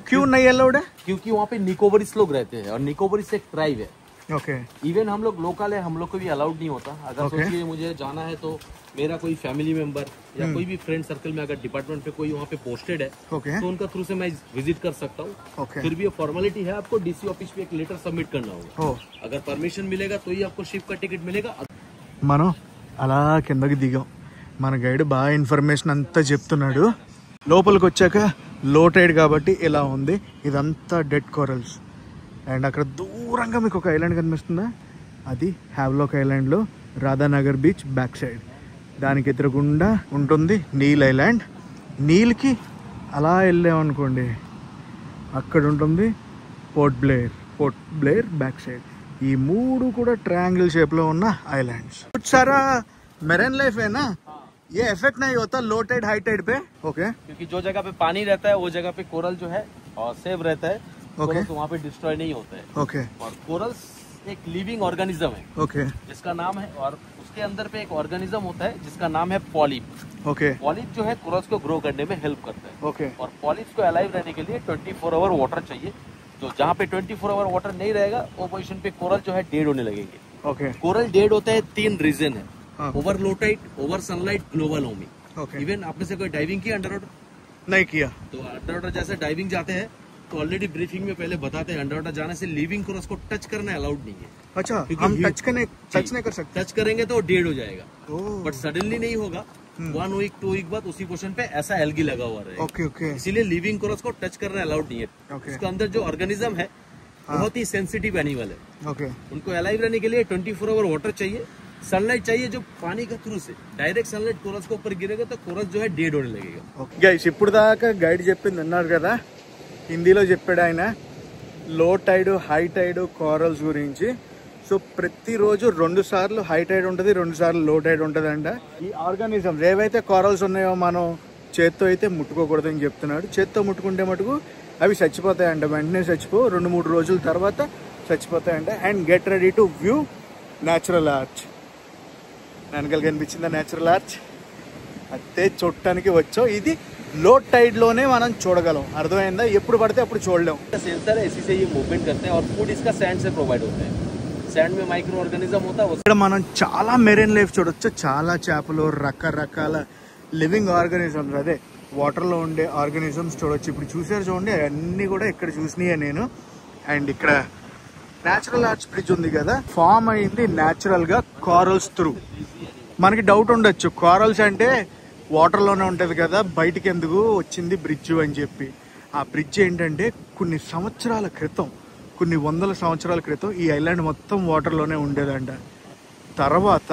क्यों नहीं अलाउड है? क्योंकि वहाँ पे निकोबारिस लोग रहते हैं और निकोबारिस एक ट्राइब है. ओके. इवन हम लोग लोकल है, हम लोग को भी अलाउड नहीं होता. अगर सोचिए मुझे जाना है तो मेरा कोई फैमिली मेंबर या कोई भी फ्रेंड सर्कल में अगर डिपार्टमेंट पे कोई वहाँ पे पोस्टेड है, ओके, तो उनका थ्रू से मैं विजिट कर सकता हूँ. ओके. फिर भी ये फॉर्मेलिटी है, आपको डीसी ऑफिस पे एक लेटर सबमिट करना होगा. अगर परमिशन मिलेगा तो ही आपको शिप का टिकट मिलेगा. మనం అలా కిందకి దిగాం. మన గైడ్ బాగా ఇన్ఫర్మేషన్ అంతా చెప్తున్నాడు. లోపలికి వచ్చాక లో టైడ్ కాబట్టి ఇలా ఉంది, ఇదంతా డెడ్ కోరల్స్. అండ్ అక్కడ దూరంగా మీకు ఒక ఐలాండ్ కనిపిస్తుందా, అది హ్యావ్లాక్ ఐలాండ్లో రాధానగర్ బీచ్ బ్యాక్ సైడ్. దానికి ఎదురుగుండా ఉంటుంది నీల్ ఐలాండ్. నీల్కి అలా వెళ్ళామనుకోండి అక్కడ ఉంటుంది పోర్ట్ బ్లేర్ బ్యాక్ సైడ్. ఈ 3 కూడా ట్రయాంగిల్ షేప్లో ఉన్న ఐలాండ్స్. सारा मेरीन लाइफ है ना, ये इफेक्ट नहीं होता लो टाइड हाई टाइड पे, ओके? क्योंकि जो जगह पे पानी रहता है वो जगह पे कोरल जो है और सेव रहता है, ओके, तो वहाँ पे डिस्ट्रॉय नहीं होता है, ओके. और कोरल्स एक लिविंग ऑर्गेनिज्म है, ओके, जिसका नाम है, और उसके अंदर पे एक ऑर्गेनिज्म होता है जिसका नाम है पॉलिप. ओके. पॉलिप जो है कोरल्स को ग्रो करने में हेल्प करता है, ओके. और पॉलिप्स को अलाइव रहने के लिए 24 आवर वाटर चाहिए. जो जहाँ पे 24 आवर वाटर नहीं रहेगा वो पोजीशन पे कोरल जो है डेड होने लगेंगे. ओके. कोरल डेड होता है 3 रीजन है. हाँ. Over low tide, over sunlight, global warming. Okay. Even आपने से कोई डाइविंग की अंडर वाटर? नहीं किया. तो अंडर वाटर जैसे डाइविंग जाते हैं तो ऑलरेडी ब्रीफिंग में पहले बताते हैं अंडर वाटर जाने से लिविंग कोरल्स को टच करना अलाउड नहीं है. अच्छा, हम टच नहीं कर सकते. टच करेंगे तो डेड हो जाएगा, ओह. बट सडनली नहीं होगा. 1 वीक 2 वीक बाद उसी पोर्शन पे ऐसा एल्गी लगा हुआ रहेगा. Okay, okay. इसीलिए लिविंग कोरल्स को टच करना अलाउड नहीं है. ओके. उसके अंदर जो ऑर्गेनिज्म है बहुत ही सेंसिटिव एनिमल है। ఓకే उनको अलाइव रहने के लिए 24 आवर वाटर चाहिए, सनलाइट चाहिए जो पानी के थ्रू से डायरेक्ट सनलाइट कोरल्स के ऊपर गिरेगा तो कोरल्स जो है डेड होने लगेगा। గైస్ ఇప్పుడు దాకా గైడ్ చెప్పింది విన్నారు కదా, హిందీలో చెప్పాడు ఆయన లో టైడ్ హై టైడ్ కోరల్స్ గురించి. సో ప్రతిరోజు 2 సార్లు హై టైడ్ ఉంటుంది, 2 సార్లు లో టైడ్ ఉంటుంది అంట. ఈ ఆర్గానిజమ్స్ ఏవైతే కోరల్స్ ఉన్నాయో మనం చేత్తో అయితే ముట్టుకోకూడదు అని చెప్తున్నాడు. చేత్తో ముట్టుకుంటే మటుకు అవి చచ్చిపోతాయంట, వెంటనే చచ్చిపో 2-3 రోజుల తర్వాత చచ్చిపోతాయంట. And get ready to view natural arch. వెనకాల కనిపించిందా న్యాచురల్ ఆర్చ్? అదే చూడటానికి వచ్చాం. ఇది లో టైడ్ లోనే మనం చూడగలం, అర్థమైందా? ఎప్పుడు పడితే అప్పుడు చూడలేం. सेंसर है, इसी से ये मूवमेंट करते हैं और फूड इसका सैंड से प्रोवाइड होता है। सैंड में माइक्रो ऑर्गेनिज्म होता है। ఇక్కడ మనం చాలా మెరైన్ లైఫ్ చూడొచ్చు, చాలా చేపలు, రకరకాల లివింగ్ ఆర్గానిజమ్స్, అదే వాటర్ లో ఉండే ఆర్గానిజమ్స్ చూడొచ్చు. ఇప్పుడు చూసారు చూడండి, అన్ని కూడా ఇక్కడ చూసినాయే నేను. అండ్ ఇక్కడ న్యాచురల్ ఆర్చ్ బ్రిడ్జ్ ఉంది కదా, ఫామ్ అయింది న్యాచురల్ గా కోరల్స్ త్రూ. మనకి డౌట్ ఉండొచ్చు, కోరల్స్ అంటే వాటర్ లోనే ఉంటది కదా, బయటికి ఎందుకు వచ్చింది బ్రిడ్జ్ అని చెప్పి. ఆ బ్రిడ్జ్ ఏంటంటే కొన్ని సంవత్సరాల క్రితం, కొన్ని వందల సంవత్సరాల క్రితం ఈ ఐలాండ్ మొత్తం వాటర్ లోనే ఉండేదంట. తర్వాత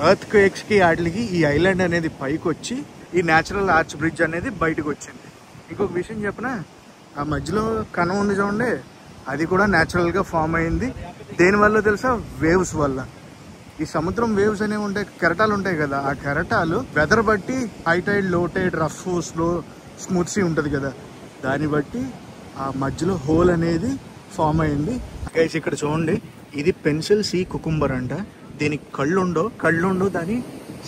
ఎర్త్ క్వేక్స్ కి వాటికి ఈ ఐలాండ్ అనేది పైకి వచ్చి ఈ న్యాచురల్ ఆర్చ్ బ్రిడ్జ్ అనేది బయటకు వచ్చింది. ఇంకొక విషయం చెప్పనా, ఆ మధ్యలో కనం ఉంది చూడండి, అది కూడా న్యాచురల్ గా ఫామ్ అయింది. దేనివల్ల తెలుసా? వేవ్స్ వల్ల. ఈ సముద్రం వేవ్స్ అనేవి ఉంటాయి, కెరటాలు ఉంటాయి కదా, ఆ కెరటాలు వెదర్ బట్టి high tide, low tide, rough, slow, smooth sea ఉంటుంది కదా, దాన్ని బట్టి ఆ మధ్యలో హోల్ అనేది ఫామ్ అయింది. గైస్ ఇక్కడ చూడండి, ఇది పెన్సిల్ సీ కుకుంబర్ అంట. దీనికి కళ్ళుండో దాని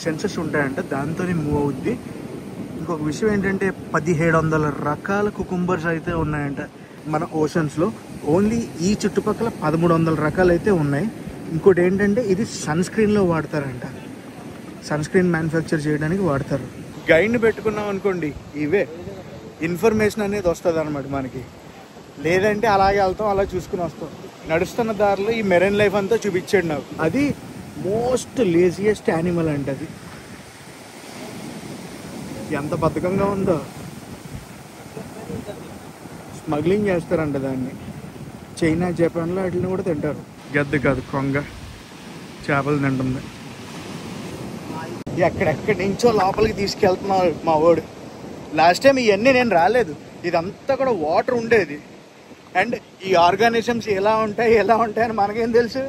సెన్సెస్ ఉంటాయంట, దాంతోనే మూవ్ అవుద్ది. ఇంకొక విషయం ఏంటంటే 1700 రకాల కుకుంబర్స్ అయితే ఉన్నాయంట మన ఓషన్స్ లో. ఓన్లీ ఈ చుట్టుపక్కల 1300 రకాలు అయితే ఉన్నాయి. ఇంకోటి ఏంటంటే ఇది సన్ స్క్రీన్ లో వాడతారంట, సన్ స్క్రీన్ మ్యానుఫ్యాక్చర్ చేయడానికి వాడతారు. గైడ్ని పెట్టుకున్నాం అనుకోండి, ఇవే ఇన్ఫర్మేషన్ అనేది వస్తుంది అనమాట మనకి. లేదంటే అలాగే వెళ్తాం, అలా చూసుకుని వస్తాం. నడుస్తున్న దారిలో ఈ మెరైన్ లైఫ్ అంతా చూపించాడు నాకు. అది మోస్ట్ లేజియెస్ట్ యానిమల్ అంట. అది ఎంత బద్ధకంగా ఉందో, స్మగ్లింగ్ చేస్తారంట దాన్ని. చైనా, జపాన్లో వాటిని కూడా తింటారు. గద్ద కాదు, కొంగ చేపలు తింటుంది. ఎక్కడెక్కడి నుంచో లోపలికి తీసుకెళ్తున్నాడు మా వాడు. లాస్ట్ టైం ఇవన్నీ నేను రాలేదు, ఇదంతా కూడా వాటర్ ఉండేది. అండ్ ఈ ఆర్గానిజమ్స్ ఎలా ఉంటాయని మనకేం తెలుసు?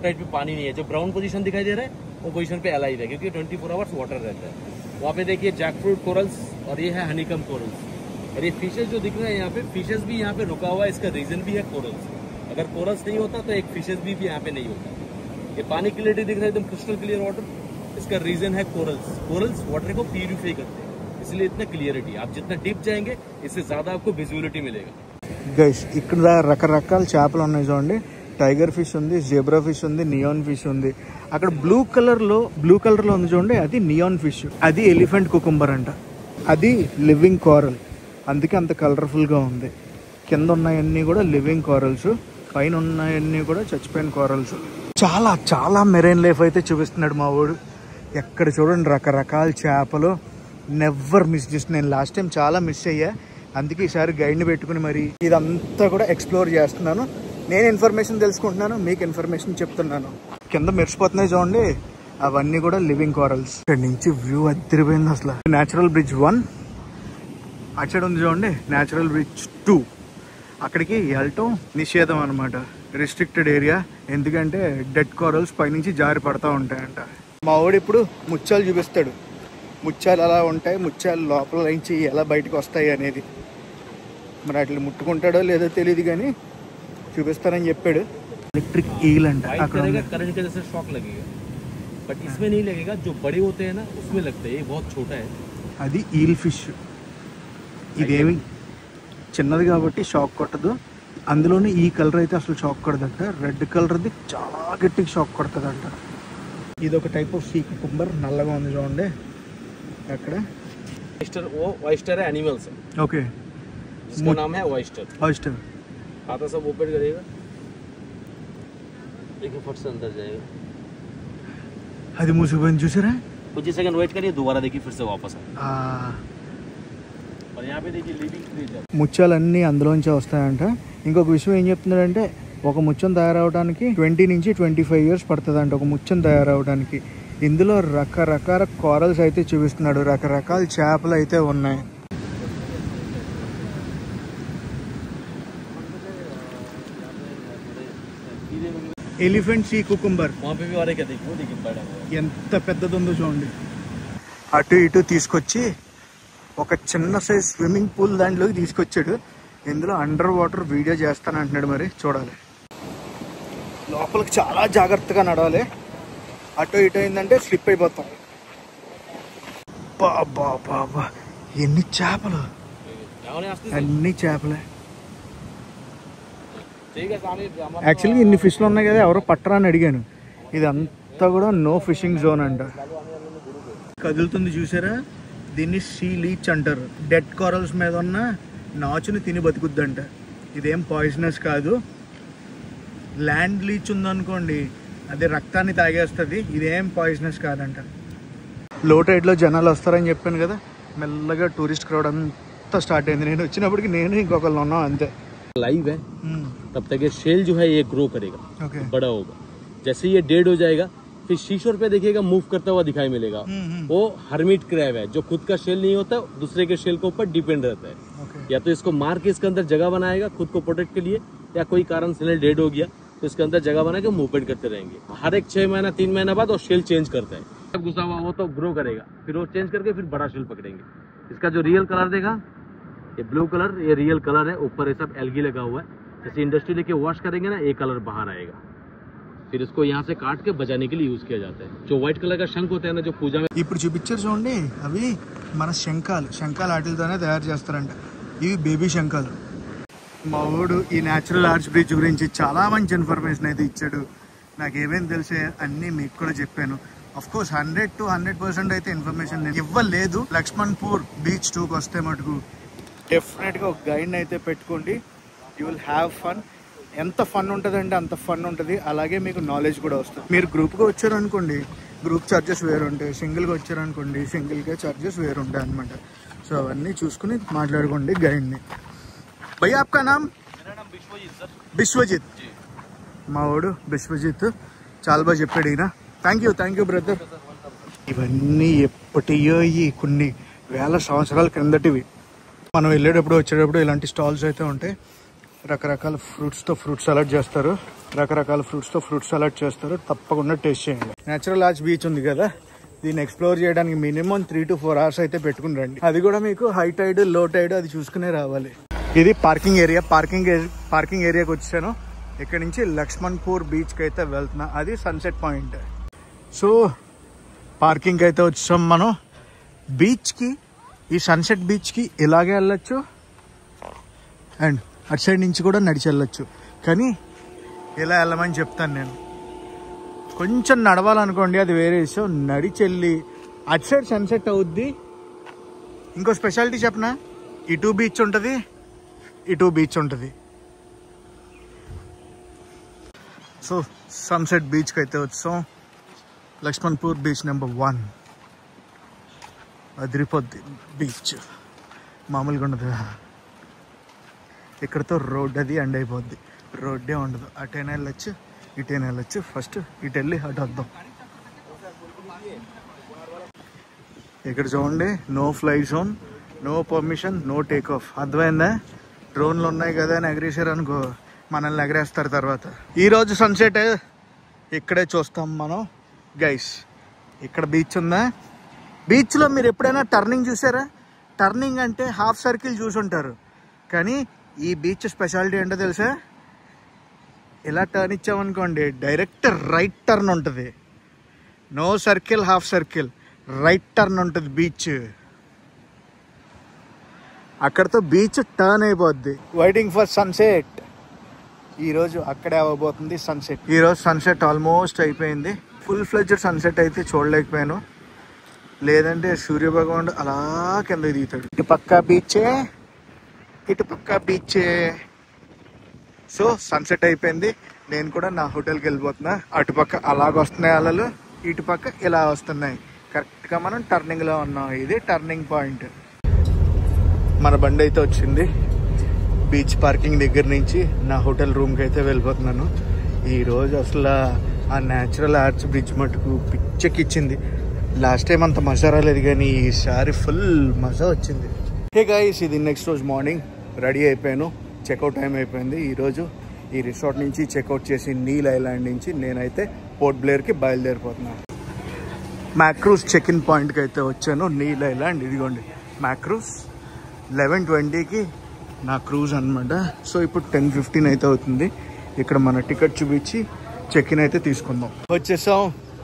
राइट पे पानी नहीं है, जो ब्राउन पोजीशन दिखाई दे रहा है वो पोजीशन पे अलाइव है, क्योंकि 24 आवर्स वाटर रहता है वहाँ पे. देखिए जैकफ्रूट कोरल्स और ये है हनीकम कोरल्स. और ये फिशेस जो दिख रहे हैं यहाँ पे, फिशेस भी यहाँ पे रुका हुआ है. इसका रीजन भी है कोरल्स. अगर कोरल्स नहीं होता तो एक फिशेस भी यहाँ पे नहीं होता. ये पानी क्लियरिटी दिख रहा है, एकदम क्रिस्टल क्लियर वाटर. इसका रीजन है कोरल्स. कोरल्स वाटर को प्यूरिफाई करते हैं, इसलिए इतना क्लियरिटी. आप जितना डीप जाएंगे इससे ज्यादा आपको विजुअलिटी मिलेगा. గైస్ ఇక్కడ రకరకాల చేపలు ఉన్నాయి చూడండి. టైగర్ ఫిష్ ఉంది, జెబ్రా ఫిష్ ఉంది, నియాన్ ఫిష్ ఉంది. అక్కడ బ్లూ కలర్ లో ఉంది చూడండి, అది నియాన్ ఫిష్. అది ఎలిఫెంట్ కుకుంబర్ అంట. అది లివింగ్ కోరల్, అందుకే అంత కలర్ఫుల్ గా ఉంది. కింద ఉన్నాయన్నీ కూడా లివింగ్ కోరల్స్, పైన ఉన్నాయన్నీ కూడా చచ్చిపోయిన కోరల్స్. చాలా చాలా మెరైన్ లైఫ్ అయితే చూపిస్తున్నాడు మా వాడు. ఎక్కడ చూడండి రకరకాల చేపలు. నెవర్ మిస్ చేసి, నేను లాస్ట్ టైం చాలా మిస్ అయ్యా, అందుకే ఈసారి గైడ్ని పెట్టుకుని మరి ఇదంతా కూడా ఎక్స్ప్లోర్ చేస్తున్నాను. నేను ఇన్ఫర్మేషన్ తెలుసుకుంటున్నాను, మీకు ఇన్ఫర్మేషన్ చెప్తున్నాను. కింద మెరిసిపోతున్నాయి చూడండి, అవన్నీ కూడా లివింగ్ కోరల్స్. ఇక్కడ నుంచి వ్యూ అదిరిపోయింది అసలు. న్యాచురల్ బ్రిడ్జ్ 1 అటు సైడ్ ఉంది చూడండి, న్యాచురల్ బ్రిడ్జ్ 2 అక్కడికి వెళ్ళటం నిషేధం అనమాట, రిస్ట్రిక్టెడ్ ఏరియా. ఎందుకంటే డెడ్ కోరల్స్ పైనుంచి జారి పడతా ఉంటాయంట. మా వాడు ఇప్పుడు ముత్యాలు చూపిస్తాడు, ముత్యాలు ఎలా ఉంటాయి, ముత్యాలు లోపల నుంచి ఎలా బయటకు వస్తాయి అనేది. మరి అట్లా ముట్టుకుంటాడో లేదో తెలియదు కానీ చూపిస్తారని చెప్పాడు. ఎలక్ట్రిక్ ఈల్ అంట. करंट के जैसे शॉक लगेगा, बट इसमें नहीं लगेगा. जो बड़े होते हैं ना उसमें लगता है, ये बहुत छोटा है. అది ఈల్ ఫిష్. ఇదేమి చిన్నది కాబట్టి షాక్ కొట్టదు. అందులోనే ఈ కలర్ అయితే అసలు షాక్ కొడదంట. రెడ్ కలర్ది చాలా గట్టిగా షాక్ కొడుతుందంట. ఇది ఒక టైప్ ఆఫ్ సీ కుకుంబర్, నల్లగా ఉంది చూడండి అక్కడ. ऑयस्टर है, एनिमल्स है. ఓకే, इसका नाम है ऑयस्टर. ఆయిస్టర్. खाता सब ओपन करेगा, देखिए फट से अंदर जाएगा. అది మూసుకుపోయింది చూసారా? कुछ सेकंड वेट करिए, दोबारा देखिए, फिर से वापस आए। और यहाँ पे देखिए लिविंग फ्रीजर, ముత్యాలన్నీ అందులోంచే వస్తాయంట. ఇంకొక విషయం ఏం చెప్తున్నాడంటే ఒక ముత్యం తయారవడానికి 20 నుంచి 25 ఇయర్స్ పడుతుందంట ఒక ముత్యం తయారవడానికి. ఇందులో రకరకాల కోరల్స్ అయితే చూపిస్తున్నాడు, రకరకాల చేపలు అయితే ఉన్నాయి. ఎలిఫెంట్ సీ కుకుంబర్ ఎంత పెద్దదుందో చూడండి. అటు ఇటు తీసుకొచ్చి ఒక చిన్న సైజ్ స్విమ్మింగ్ పూల్ దాంట్లోకి తీసుకొచ్చాడు. ఇందులో అండర్ వాటర్ వీడియో చేస్తానంటున్నాడు, మరి చూడాలి. లోపలికి చాలా జాగ్రత్తగా నడవాలి, అటు ఇటు అయిందంటే స్లిప్ అయిపోతాం. బాబా బాబా ఎన్ని చేపలు, అన్ని చేపలే. యాక్చువల్గా ఇన్ని ఫిష్లు ఉన్నాయి కదా, ఎవరో పట్టరా అని అడిగాను. ఇదంతా కూడా నో ఫిషింగ్ జోన్ అంట. కదులుతుంది చూసారా, దీన్ని సీ లీచ్ అంటారు. డెడ్ కోరల్స్ మీద ఉన్న నాచుని తిని బతుకుద్దంట. ఇదేం పాయిజనస్ కాదు. ల్యాండ్ లీచ్ ఉందనుకోండి, అది రక్తాన్ని తాగేస్తుంది. ఇదేం పాయిజనస్ కాదంట. లో టైడ్లో జనాలు వస్తారని చెప్పాను కదా, మెల్లగా టూరిస్ట్ క్రౌడ్ అంతా స్టార్ట్ అయింది. నేను వచ్చినప్పటికి నేను ఇంకొకళ్ళు ఉన్నాం అంతే. लाइव है तब तक ये शेल जो है ये ग्रो करेगा, बड़ा होगा. जैसे ये डेड हो जाएगा, फिर शीशोर पे देखिएगा मूव करता हुआ दिखाई मिलेगा. वो हर्मिट क्रैब है, जो खुद का शेल नहीं होता, दूसरे के शेल के ऊपर डिपेंड रहता है. या तो इसको मार के इसके अंदर जगह बनाएगा खुद को प्रोटेक्ट के लिए, या कोई कारण से डेड हो गया तो इसके अंदर जगह बना के मूवमेंट करते रहेंगे. हर एक 6 महीना 3 महीना बाद वो शेल चेंज करता है. जब घुसा हुआ वो तो ग्रो करेगा, फिर वो चेंज करके फिर बड़ा शेल पकड़ेंगे. इसका जो रियल कलर देगा, ये ब्लू कलर, ये रियल कलर है. ऊपर ये सब एल्गी लगा हुआ है. जैसे इंडस्ट्री लेके वॉश करेंगे ना, ये कलर बाहर आएगा. फिर इसको यहाँ से काट के बजाने के लिए यूज किया जाता है. जो व्हाइट कलर का शंख होता है ना, जो पूजा में ఇప్పుడు చూపించారు చూడండి, అవి మన శంఖాలు వాటితోనే తయారు చేస్తారంట. ఇవి బేబీ శంఖాలు. మా వాడు ఈ న్యాచురల్ ఆర్ట్స్ బ్రిడ్జ్ గురించి చాలా మంచి ఇన్ఫర్మేషన్ అయితే ఇచ్చాడు. నాకు ఏమేమి తెలిసే అన్నీ మీకు కూడా చెప్పాను. అఫ్ కోర్స్ 100 to 100% అయితే ఇన్ఫర్మేషన్ నేను ఇవ్వలేదు. లక్ష్మణ్పూర్ బీచ్ 2కి వస్తే మటుకు డెఫినెట్గా ఒక గైడ్ని అయితే పెట్టుకోండి. You will have fun. ఎంత ఫన్ ఉంటుందంటే అంత ఫన్ ఉంటుంది. అలాగే మీకు నాలెడ్జ్ కూడా వస్తుంది. మీరు గ్రూప్గా వచ్చారనుకోండి, గ్రూప్ ఛార్జెస్ వేరు ఉంటాయి. సింగిల్గా వచ్చారనుకోండి, సింగిల్గా ఛార్జెస్ వేరు ఉంటాయి అనమాట. సో అవన్నీ చూసుకుని మాట్లాడుకోండి గైడ్ని. భయ్యా ఆప్కా నామ్? విశ్వజిత్. మా వాడు విశ్వజిత్ చాలా బాగా చెప్పాడు ఈయన. Thank you brother. ఇవన్నీ ఎప్పటియో ఈ కొన్ని వేల సంవత్సరాల క్రిందటివి. మనం వెళ్ళేటప్పుడు వచ్చేటప్పుడు ఇలాంటి స్టాల్స్ అయితే ఉంటాయి. రకరకాల ఫ్రూట్స్తో ఫ్రూట్ సలాడ్ చేస్తారు. తప్పకుండా టేస్ట్ చేయండి. న్యాచురల్ ఆర్ట్స్ బీచ్ ఉంది కదా, దీన్ని ఎక్స్ప్లోర్ చేయడానికి మినిమం 3 to 4 hours అయితే పెట్టుకుని రండి. అది కూడా మీకు హై టైడ్ లో టైడ్ అది చూసుకునే రావాలి. ఇది పార్కింగ్ ఏరియా. పార్కింగ్ ఏరియాకి వచ్చాను. ఇక్కడ నుంచి లక్ష్మణ్పూర్ బీచ్కి అయితే వెళ్తున్నా. అది సన్సెట్ పాయింట్. సో పార్కింగ్ అయితే వచ్చాం మనం. బీచ్కి, ఈ సన్సెట్ బీచ్కి ఇలాగే వెళ్ళొచ్చు, అండ్ అటు సైడ్ నుంచి కూడా నడిచి వెళ్ళొచ్చు. కానీ ఇలా వెళ్ళమని చెప్తాను నేను. కొంచెం నడవాలనుకోండి, అది వేరే విషయం. నడిచెళ్ళి అటు సైడ్ సన్సెట్ అవుద్ది. ఇంకో స్పెషాలిటీ చెప్పనా, ఇటు బీచ్ ఉంటుంది. సో సన్సెట్ బీచ్కి అయితే వచ్చాం. Lakshmanpur beach number 1. అదిరిపోద్ది బీచ్, మామూలుగా ఉండదు. ఇక్కడతో రోడ్ అది ఎండ్ అయిపోద్ది. రోడ్డే ఉండదు. అటైనా వెళ్ళొచ్చు, ఇటైనా వెళ్ళొచ్చు. ఫస్ట్ ఇటు వెళ్ళి అటు వద్దాం. ఇక్కడ చూడండి, no fly zone, no permission, no take off. అర్థమైందా? డ్రోన్లు ఉన్నాయి కదా అని ఎగరేసారు అనుకో, మనల్ని ఎగరేస్తారు తర్వాత. ఈరోజు సన్సెట్ ఇక్కడే చూస్తాం మనం గైస్. ఇక్కడ బీచ్ ఉందా? బీచ్లో మీరు ఎప్పుడైనా టర్నింగ్ చూసారా? టర్నింగ్ అంటే హాఫ్ సర్కిల్ చూసి ఉంటారు. కానీ ఈ బీచ్ స్పెషాలిటీ ఏంటో తెలుసా? ఇలా టర్న్ ఇచ్చామనుకోండి, డైరెక్ట్ రైట్ టర్న్ ఉంటుంది. No circle, half circle, right turn ఉంటుంది బీచ్. అక్కడతో బీచ్ టర్న్ అయిపోద్ది. Waiting for sunset. ఈరోజు అక్కడే అవ్వబోతుంది సన్సెట్. ఈరోజు సన్సెట్ ఆల్మోస్ట్ అయిపోయింది. ఫుల్ ఫ్లెడ్జ్డ్ సన్సెట్ అయితే చూడలేకపోయాను. లేదంటే సూర్యభగవానుడు అలా కింద దిగుతాడు. ఇటు పక్క బీచే. సో సన్సెట్ అయిపోయింది. నేను కూడా నా హోటల్కి వెళ్ళిపోతున్నా. అటుపక్క అలాగ వస్తున్నాయి అలలు, ఇటుపక్క ఇలా వస్తున్నాయి. కరెక్ట్ కరెక్ట్గా మనం టర్నింగ్లో ఉన్నాం. ఇది టర్నింగ్ పాయింట్. మన బండి అయితే వచ్చింది. బీచ్ పార్కింగ్ దగ్గర నుంచి నా హోటల్ రూమ్కి అయితే వెళ్ళిపోతున్నాను. ఈరోజు అసలు ఆ న్యాచురల్ ఆర్చ్ బ్రిడ్జ్ మటుకు పిచ్చెక్కిచ్చింది. లాస్ట్ టైం అంత మజా రాలేదు, కానీ ఈసారి ఫుల్ మజా వచ్చింది. హే గైస్, ఇది నెక్స్ట్ రోజు మార్నింగ్. రెడీ అయిపోయాను, చెక్అవుట్ టైం అయిపోయింది. ఈరోజు ఈ రిసార్ట్ నుంచి చెక్అవుట్ చేసి నీల్ ఐలాండ్ నుంచి నేనైతే పోర్ట్ బ్లేర్కి బయలుదేరిపోతున్నాను. మ్యాక్రూజ్ చెక్ ఇన్ పాయింట్కి అయితే వచ్చాను. నీల్ ఐలాండ్ ఇదిగోండి మ్యాక్రూజ్. 11:20కి నా క్రూజ్ అనమాట. సో ఇప్పుడు 10:15 అయితే అవుతుంది. ఇక్కడ మన టికెట్ చూపించి చెక్ ఇన్ అయితే తీసుకుందాం. వచ్చేసాం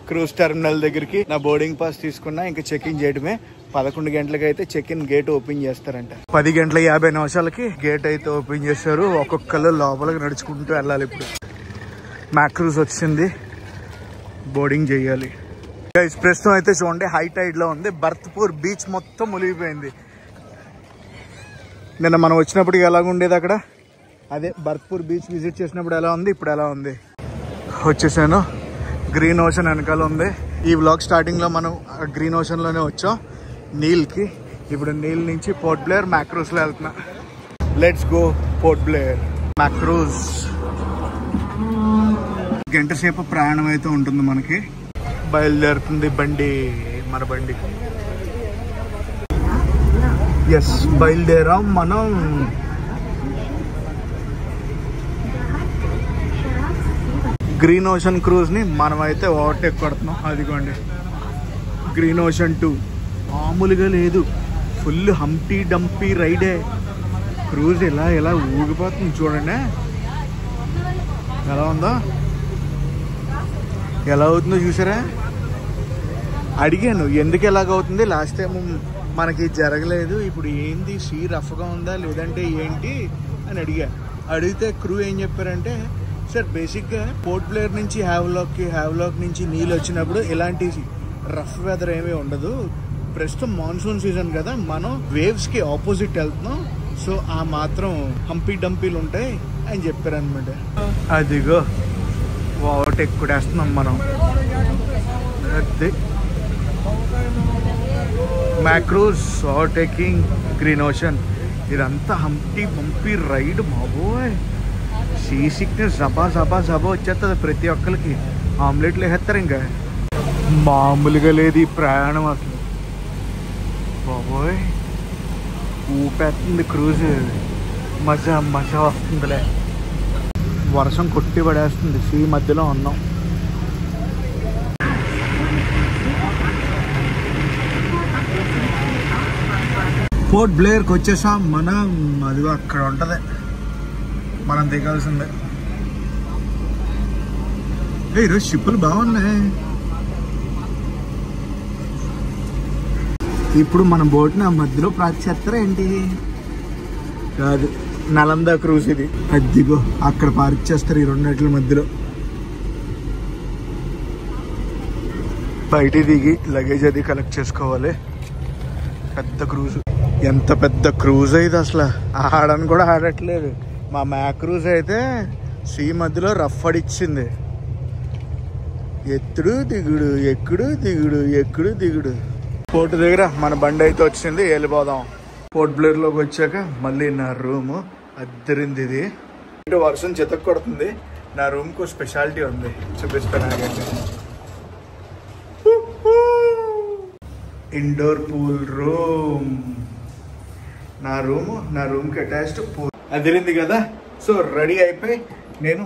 క్రూజ్ టెర్మినల్ దగ్గరికి. నా బోర్డింగ్ పాస్ తీసుకున్నా, ఇంకా చెక్ ఇన్ చేయడమే. 11 గంటలకి అయితే చెక్ ఇన్ గేట్ ఓపెన్ చేస్తారంట. 10:50 గేట్ అయితే ఓపెన్ చేశారు. ఒక్కొక్కరు లోపలికి నడుచుకుంటూ వెళ్ళాలి. ఇప్పుడు మ్యాక్రూజ్ వచ్చింది, బోర్డింగ్ చేయాలి. ప్రస్తుతం అయితే చూడండి హై టైడ్ లో ఉంది. బర్త్పూర్ బీచ్ మొత్తం మునిగిపోయింది. నిన్న మనం వచ్చినప్పుడు ఎలాగుండేది అక్కడ, అదే బర్త్పూర్ బీచ్ విజిట్ చేసినప్పుడు ఎలా ఉంది, ఇప్పుడు ఎలా ఉంది. వచ్చేసాను. గ్రీన్ ఓషన్ వెనకాల ఉంది. ఈ వ్లాగ్ స్టార్టింగ్లో మనం గ్రీన్ ఓషన్లోనే వచ్చాం నీల్కి. ఇప్పుడు నీల్ నుంచి పోర్ట్ బ్లేర్ మ్యాక్రూజ్లో వెళ్తున్నా. Let's go Port Blair. Makruzz గంట సేపు ప్రయాణం అయితే ఉంటుంది మనకి. బయలుదేరుతుంది బండి, మన బండి. ఎస్, బయలుదేరాం మనం. గ్రీన్ ఓషన్ క్రూజ్ ని మనం అయితే ఓవర్టేక్ కొడుతున్నాం. అదిగోండి గ్రీన్ ఓషన్ 2. మామూలుగా లేదు, ఫుల్ హంపీ డంపీ రైడే. క్రూజ్ ఎలా ఊగిపోతుంది చూడండి. ఎలా ఉందో, ఎలా అవుతుందో చూసారా. అడిగాను ఎందుకు ఎలాగవుతుంది, లాస్ట్ టైం మనకి జరగలేదు, ఇప్పుడు ఏంది సీ రఫ్గా ఉందా లేదంటే ఏంటి అని అడిగితే క్రూ ఏం చెప్పారంటే, సార్ బేసిక్గా పోర్ట్ బ్లేర్ నుంచి హ్యావ్లాక్ నుంచి నీళ్ళు వచ్చినప్పుడు ఇలాంటి రఫ్ వెదర్ ఏమీ ఉండదు. ప్రస్తుతం మాన్సూన్ సీజన్ కదా, మనం వేవ్స్కి ఆపోజిట్ వెళ్తున్నాం. సో ఆ మాత్రం హంపీ డంపీలు ఉంటాయి అని చెప్పారనమాట. అదిగో ఓవర్టేక్ కొట్టేస్తున్నాం మనం. అదే మ్యాక్రూజ్ ఓవర్టేకింగ్ గ్రీన్ ఓషన్. ఇదంతా హంపీ పంపీ రైడ్ బాబోయ్. సీ సిక్నెస్ జబా వచ్చేస్తుంది ప్రతి ఒక్కరికి. ఆమ్లెట్లు వేస్తారు. ఇంకా మామూలుగా లేదు ఈ ప్రయాణం అసలు బాబోయ్. ఊపేస్తుంది క్రూజ్. మజా వస్తుందిలే. వర్షం కొట్టి పడేస్తుంది. సీ మధ్యలో ఉన్నాం. పోర్ట్ బ్లేర్కి వచ్చేసాం మనం. అదిగో అక్కడ ఉంటుంది, మనం దిగాల్సిందే. ఈరోజు షిప్పులు బాగున్నాయి. ఇప్పుడు మన బోట్ని ఆ మధ్యలో పార్క్ చేస్తారా ఏంటి? కాదు, నలంద క్రూజ్ ఇది. అదిగో అక్కడ పార్క్ చేస్తారు ఈ రెండిట్ల మధ్యలో. బయట దిగి లగేజ్ అది కలెక్ట్ చేసుకోవాలి. పెద్ద క్రూజ్. ఎంత పెద్ద క్రూజ్ అయితే అసలు ఆడని కూడా ఆడట్లేదు. మా మ్యాక్రూజ్ అయితే సీ మధ్యలో రఫ్ అడిచ్చింది. ఎత్తుడు దిగుడు. పోర్ట్ దగ్గర మన బండి అయితే వచ్చింది, వెళ్ళిపోదాం. పోర్ట్ బ్లేర్లోకి వచ్చాక మళ్ళీ నా రూము అద్దరింది. ఇది ఇటు వర్షం చితక్ కొడుతుంది. నా రూమ్కు స్పెషాలిటీ ఉంది, చూపిస్తాను. నాకైతే ఇండోర్ పూల్ రూమ్. నా రూమ్కి అటాచ్డ్ పూల్. అదిరింది కదా. సో రెడీ అయిపోయి నేను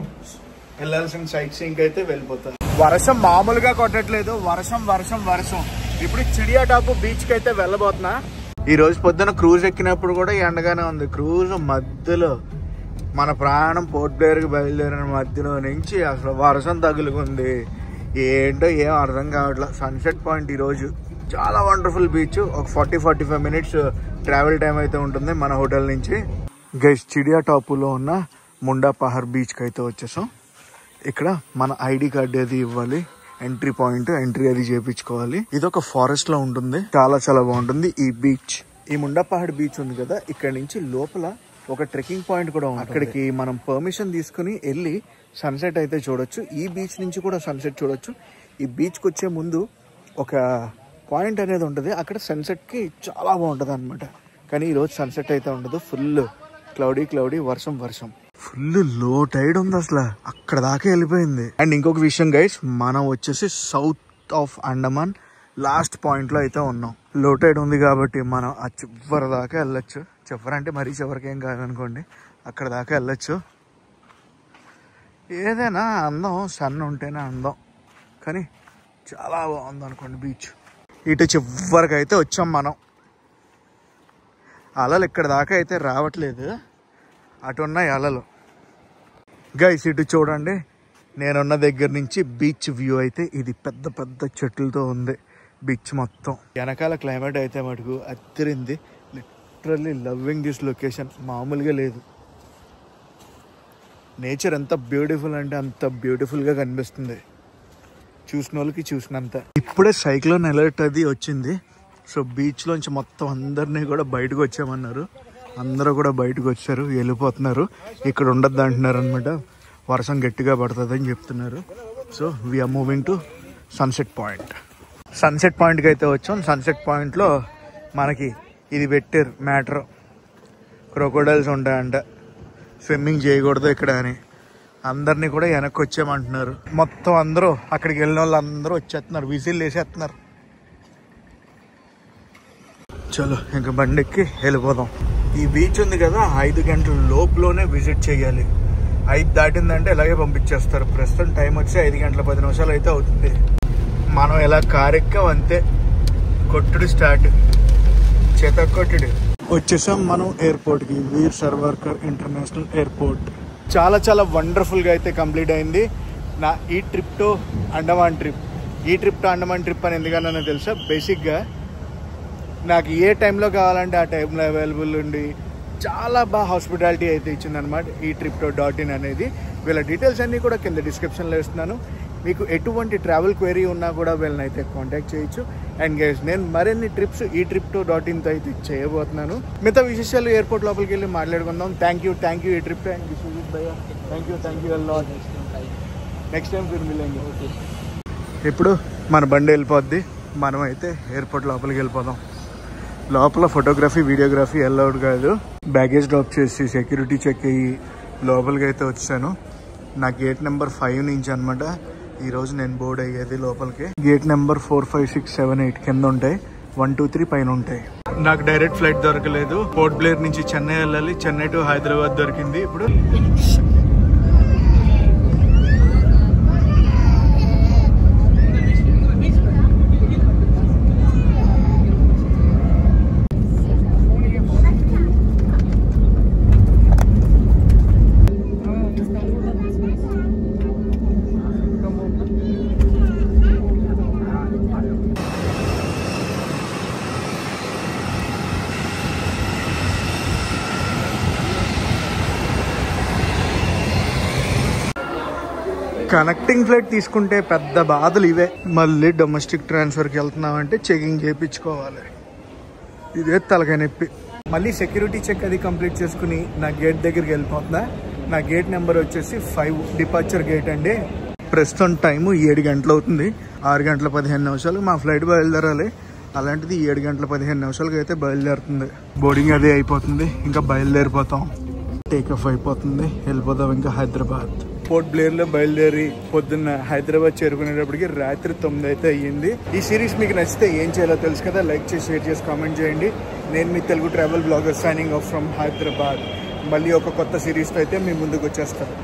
వెళ్ళాల్సిన సైట్ సీయింగ్ అయితే వెళ్ళిపోతాను. వర్షం మామూలుగా కొట్టట్లేదు. వర్షం. ఇప్పుడు చిడియా టాప్ బీచ్కి అయితే వెళ్ళబోతున్నా. ఈ రోజు పొద్దున క్రూజ్ ఎక్కినప్పుడు కూడా ఎండగానే ఉంది. క్రూజ్ మధ్యలో మన ప్రాణం పోర్ట్ బ్లేర్కి బయలుదేరిన మధ్యలో నుంచి అసలు వర్షం తగులుకుంది. ఏంటో ఏం అర్థం కావట్లేదు. సన్సెట్ పాయింట్ ఈరోజు చాలా వండర్ఫుల్ బీచ్. ఒక 40-45 మినిట్స్ ట్రావెల్ టైం అయితే ఉంటుంది మన హోటల్ నుంచి. గైస్, చిడియా టాపులో ఉన్న ముండా పహార్ బీచ్కి అయితే వచ్చేసాం. ఇక్కడ మన ఐడి కార్డు అది ఇవ్వాలి, ఎంట్రీ పాయింట్, ఎంట్రీ అది చేయించుకోవాలి. ఇది ఒక ఫారెస్ట్ లో ఉంటుంది. చాలా బాగుంటుంది ఈ బీచ్. ఈ ముండా పహాడ్ బీచ్ ఉంది కదా, ఇక్కడ నుంచి లోపల ఒక ట్రెక్కింగ్ పాయింట్ కూడా ఉంది. అక్కడికి మనం పర్మిషన్ తీసుకుని వెళ్ళి సన్సెట్ అయితే చూడొచ్చు. ఈ బీచ్ నుంచి కూడా సన్సెట్ చూడొచ్చు. ఈ బీచ్కి వచ్చే ముందు ఒక పాయింట్ అనేది ఉంటుంది. అక్కడ సన్సెట్కి చాలా బాగుంటుంది అనమాట. కానీ ఈరోజు సన్సెట్ అయితే ఉండదు. ఫుల్ క్లౌడీ వర్షం ఫుల్ లో టైడ్ ఉంది అసలు. అక్కడ దాకా వెళ్ళిపోయింది. అండ్ ఇంకొక విషయం గైస్, మనం వచ్చేసి south of Andaman last point లో అయితే ఉన్నాం. లో టైడ్ ఉంది కాబట్టి మనం ఆ చివరి దాకా వెళ్ళొచ్చు. చివరంటే మరీ చివరికి ఏం కాదనుకోండి, అక్కడ దాకా వెళ్ళొచ్చు. ఏదైనా అందం సన్ ఉంటేనే అందం. కానీ చాలా బాగుంది అనుకోండి బీచ్. ఇటు చివరికి అయితే వచ్చాం మనం. అలలు ఇక్కడ దాకా అయితే రావట్లేదు, అటు ఉన్నాయి అలలు. గైస్ ఇటు చూడండి, నేనున్న దగ్గర నుంచి బీచ్ వ్యూ అయితే ఇది పెద్ద చెట్లతో ఉంది బీచ్ మొత్తం. వెనకాల క్లైమేట్ అయితే మటుకు అత్తిరింది. Literally loving this location. మామూలుగా లేదు. నేచర్ ఎంత బ్యూటిఫుల్ అంటే అంత బ్యూటిఫుల్గా కనిపిస్తుంది చూసిన వాళ్ళకి చూసినంత. ఇప్పుడే సైక్లోన్ అలర్ట్ అది వచ్చింది. సో బీచ్లోంచి మొత్తం అందరినీ కూడా బయటకు వచ్చామన్నారు. అందరూ కూడా బయటకు వచ్చారు, వెళ్ళిపోతున్నారు. ఇక్కడ ఉండద్దు అంటున్నారు అనమాట. వర్షం గట్టిగా పడుతుంది అని చెప్తున్నారు. So we are moving to sunset point. Sunset పాయింట్కి అయితే వచ్చాం. సన్సెట్ పాయింట్లో మనకి ఇది పెట్టారు మ్యాటర్, క్రొకోడైల్స్ ఉంటాయంట, స్విమ్మింగ్ చేయకూడదు ఇక్కడ అని. అందరినీ కూడా వెనక్కి వచ్చేయమంటున్నారు. మొత్తం అందరూ అక్కడికి వెళ్ళిన వాళ్ళు అందరూ వచ్చేస్తున్నారు, విజిల్ వేసేస్తున్నారు. చలో ఇంకా బండికి వెళ్ళిపోదాం. ఈ బీచ్ ఉంది కదా, 5 గంటల లోపులోనే విజిట్ చేయాలి. 5 దాటిందంటే ఇలాగే పంపించేస్తారు. ప్రస్తుతం టైం వచ్చి 5 గంటల 10 నిమిషాలు అయితే అవుతుంది. మనం ఇలా కారెక్కాం అంతే, కొట్టుడు స్టార్ట్, చేతకొట్టుడు. వచ్చేసాం మనం ఎయిర్పోర్ట్కి, వీర్ సావర్కర్ ఇంటర్నేషనల్ ఎయిర్పోర్ట్. చాలా వండర్ఫుల్గా అయితే కంప్లీట్ అయింది నా ఈ ట్రిప్ టు అండమాన్ ట్రిప్. ఈ ట్రిప్ టు అండమాన్ ట్రిప్ అని ఎందుకన్నా తెలుసా, బేసిక్గా నాకు ఏ టైంలో కావాలంటే ఆ టైంలో అవైలబుల్ ఉండి చాలా బాగా హాస్పిటాలిటీ అయితే ఇచ్చిందనమాట ఈ tripto.in అనేది. వీళ్ళ డీటెయిల్స్ అన్నీ కూడా కింద డిస్క్రిప్షన్లో ఇస్తున్నాను. మీకు ఎటువంటి ట్రావెల్ క్వైరీ ఉన్నా కూడా వీళ్ళని అయితే కాంటాక్ట్ చేయొచ్చు. అండ్ గైస్ నేను మరిన్ని ట్రిప్స్ ఈ tripto.inతో అయితే చేయబోతున్నాను. మిగతా విశేషాలు ఎయిర్పోర్ట్ లోపలికి వెళ్ళి మాట్లాడుకుందాం. థ్యాంక్ యూ ఈ ట్రిప్ అండ్ విశ్వజిత్ భయ్య. Thank you lot. Next time ఫిర్ మిలేంగే. ఇప్పుడు మన బండి వెళ్ళిపోద్ది. మనం అయితే ఎయిర్పోర్ట్ లోపలికి వెళ్ళిపోదాం. లోపల ఫోటోగ్రఫీ వీడియోగ్రఫీ అలౌడ్ కాదు. బ్యాగేజ్ డ్రాప్ చేసి సెక్యూరిటీ చెక్ అయ్యి లోపలికి అయితే వచ్చాను. నా గేట్ నెంబర్ 5 నుంచి అనమాట ఈరోజు నేను బోర్డ్ అయ్యేది లోపలికి. గేట్ నెంబర్ 4, 5, 6, 7, 8 కింద ఉంటాయి, 1, 2, 3 పైన ఉంటాయి. నాకు డైరెక్ట్ ఫ్లైట్ దొరకలేదు. పోర్ట్ బ్లేర్ నుంచి చెన్నై వెళ్ళాలి. చెన్నై టు హైదరాబాద్ దొరికింది. ఇప్పుడు కనెక్టింగ్ ఫ్లైట్ తీసుకుంటే పెద్ద బాధలు ఇవే. మళ్ళీ డొమెస్టిక్ ట్రాన్స్ఫర్కి వెళ్తున్నామంటే చెకింగ్ చేయించుకోవాలి. ఇదే తలకాయ నొప్పి. మళ్ళీ సెక్యూరిటీ చెక్ అది కంప్లీట్ చేసుకుని నా గేట్ దగ్గరికి వెళ్ళిపోతున్నా. నా గేట్ నెంబర్ వచ్చేసి 5 డిపార్చర్ గేట్ అండి. ప్రస్తుతం టైము 7 గంటలు అవుతుంది. 6 గంటల 15 నిమిషాలు మా ఫ్లైట్ బయలుదేరాలి. అలాంటిది 7 గంటల 15 నిమిషాలకి అయితే బయలుదేరుతుంది. బోర్డింగ్ అది అయిపోతుంది, ఇంకా బయలుదేరిపోతాం. టేక్-ఆఫ్ అయిపోతుంది, వెళ్ళిపోతాం ఇంకా హైదరాబాద్. పోర్ట్ బ్లేర్లో బయలుదేరి పొద్దున్న హైదరాబాద్ చేరుకునేటప్పటికి రాత్రి 9 అయితే అయ్యింది. ఈ సిరీస్ మీకు నచ్చితే ఏం చేయాలో తెలుసు కదా, లైక్ చేసి షేర్ చేసి కామెంట్ చేయండి. నేను మీ Telugu travel blogger signing off from Hyderabad. మళ్ళీ ఒక కొత్త సిరీస్తో అయితే మీ ముందుకు వచ్చేస్తాను.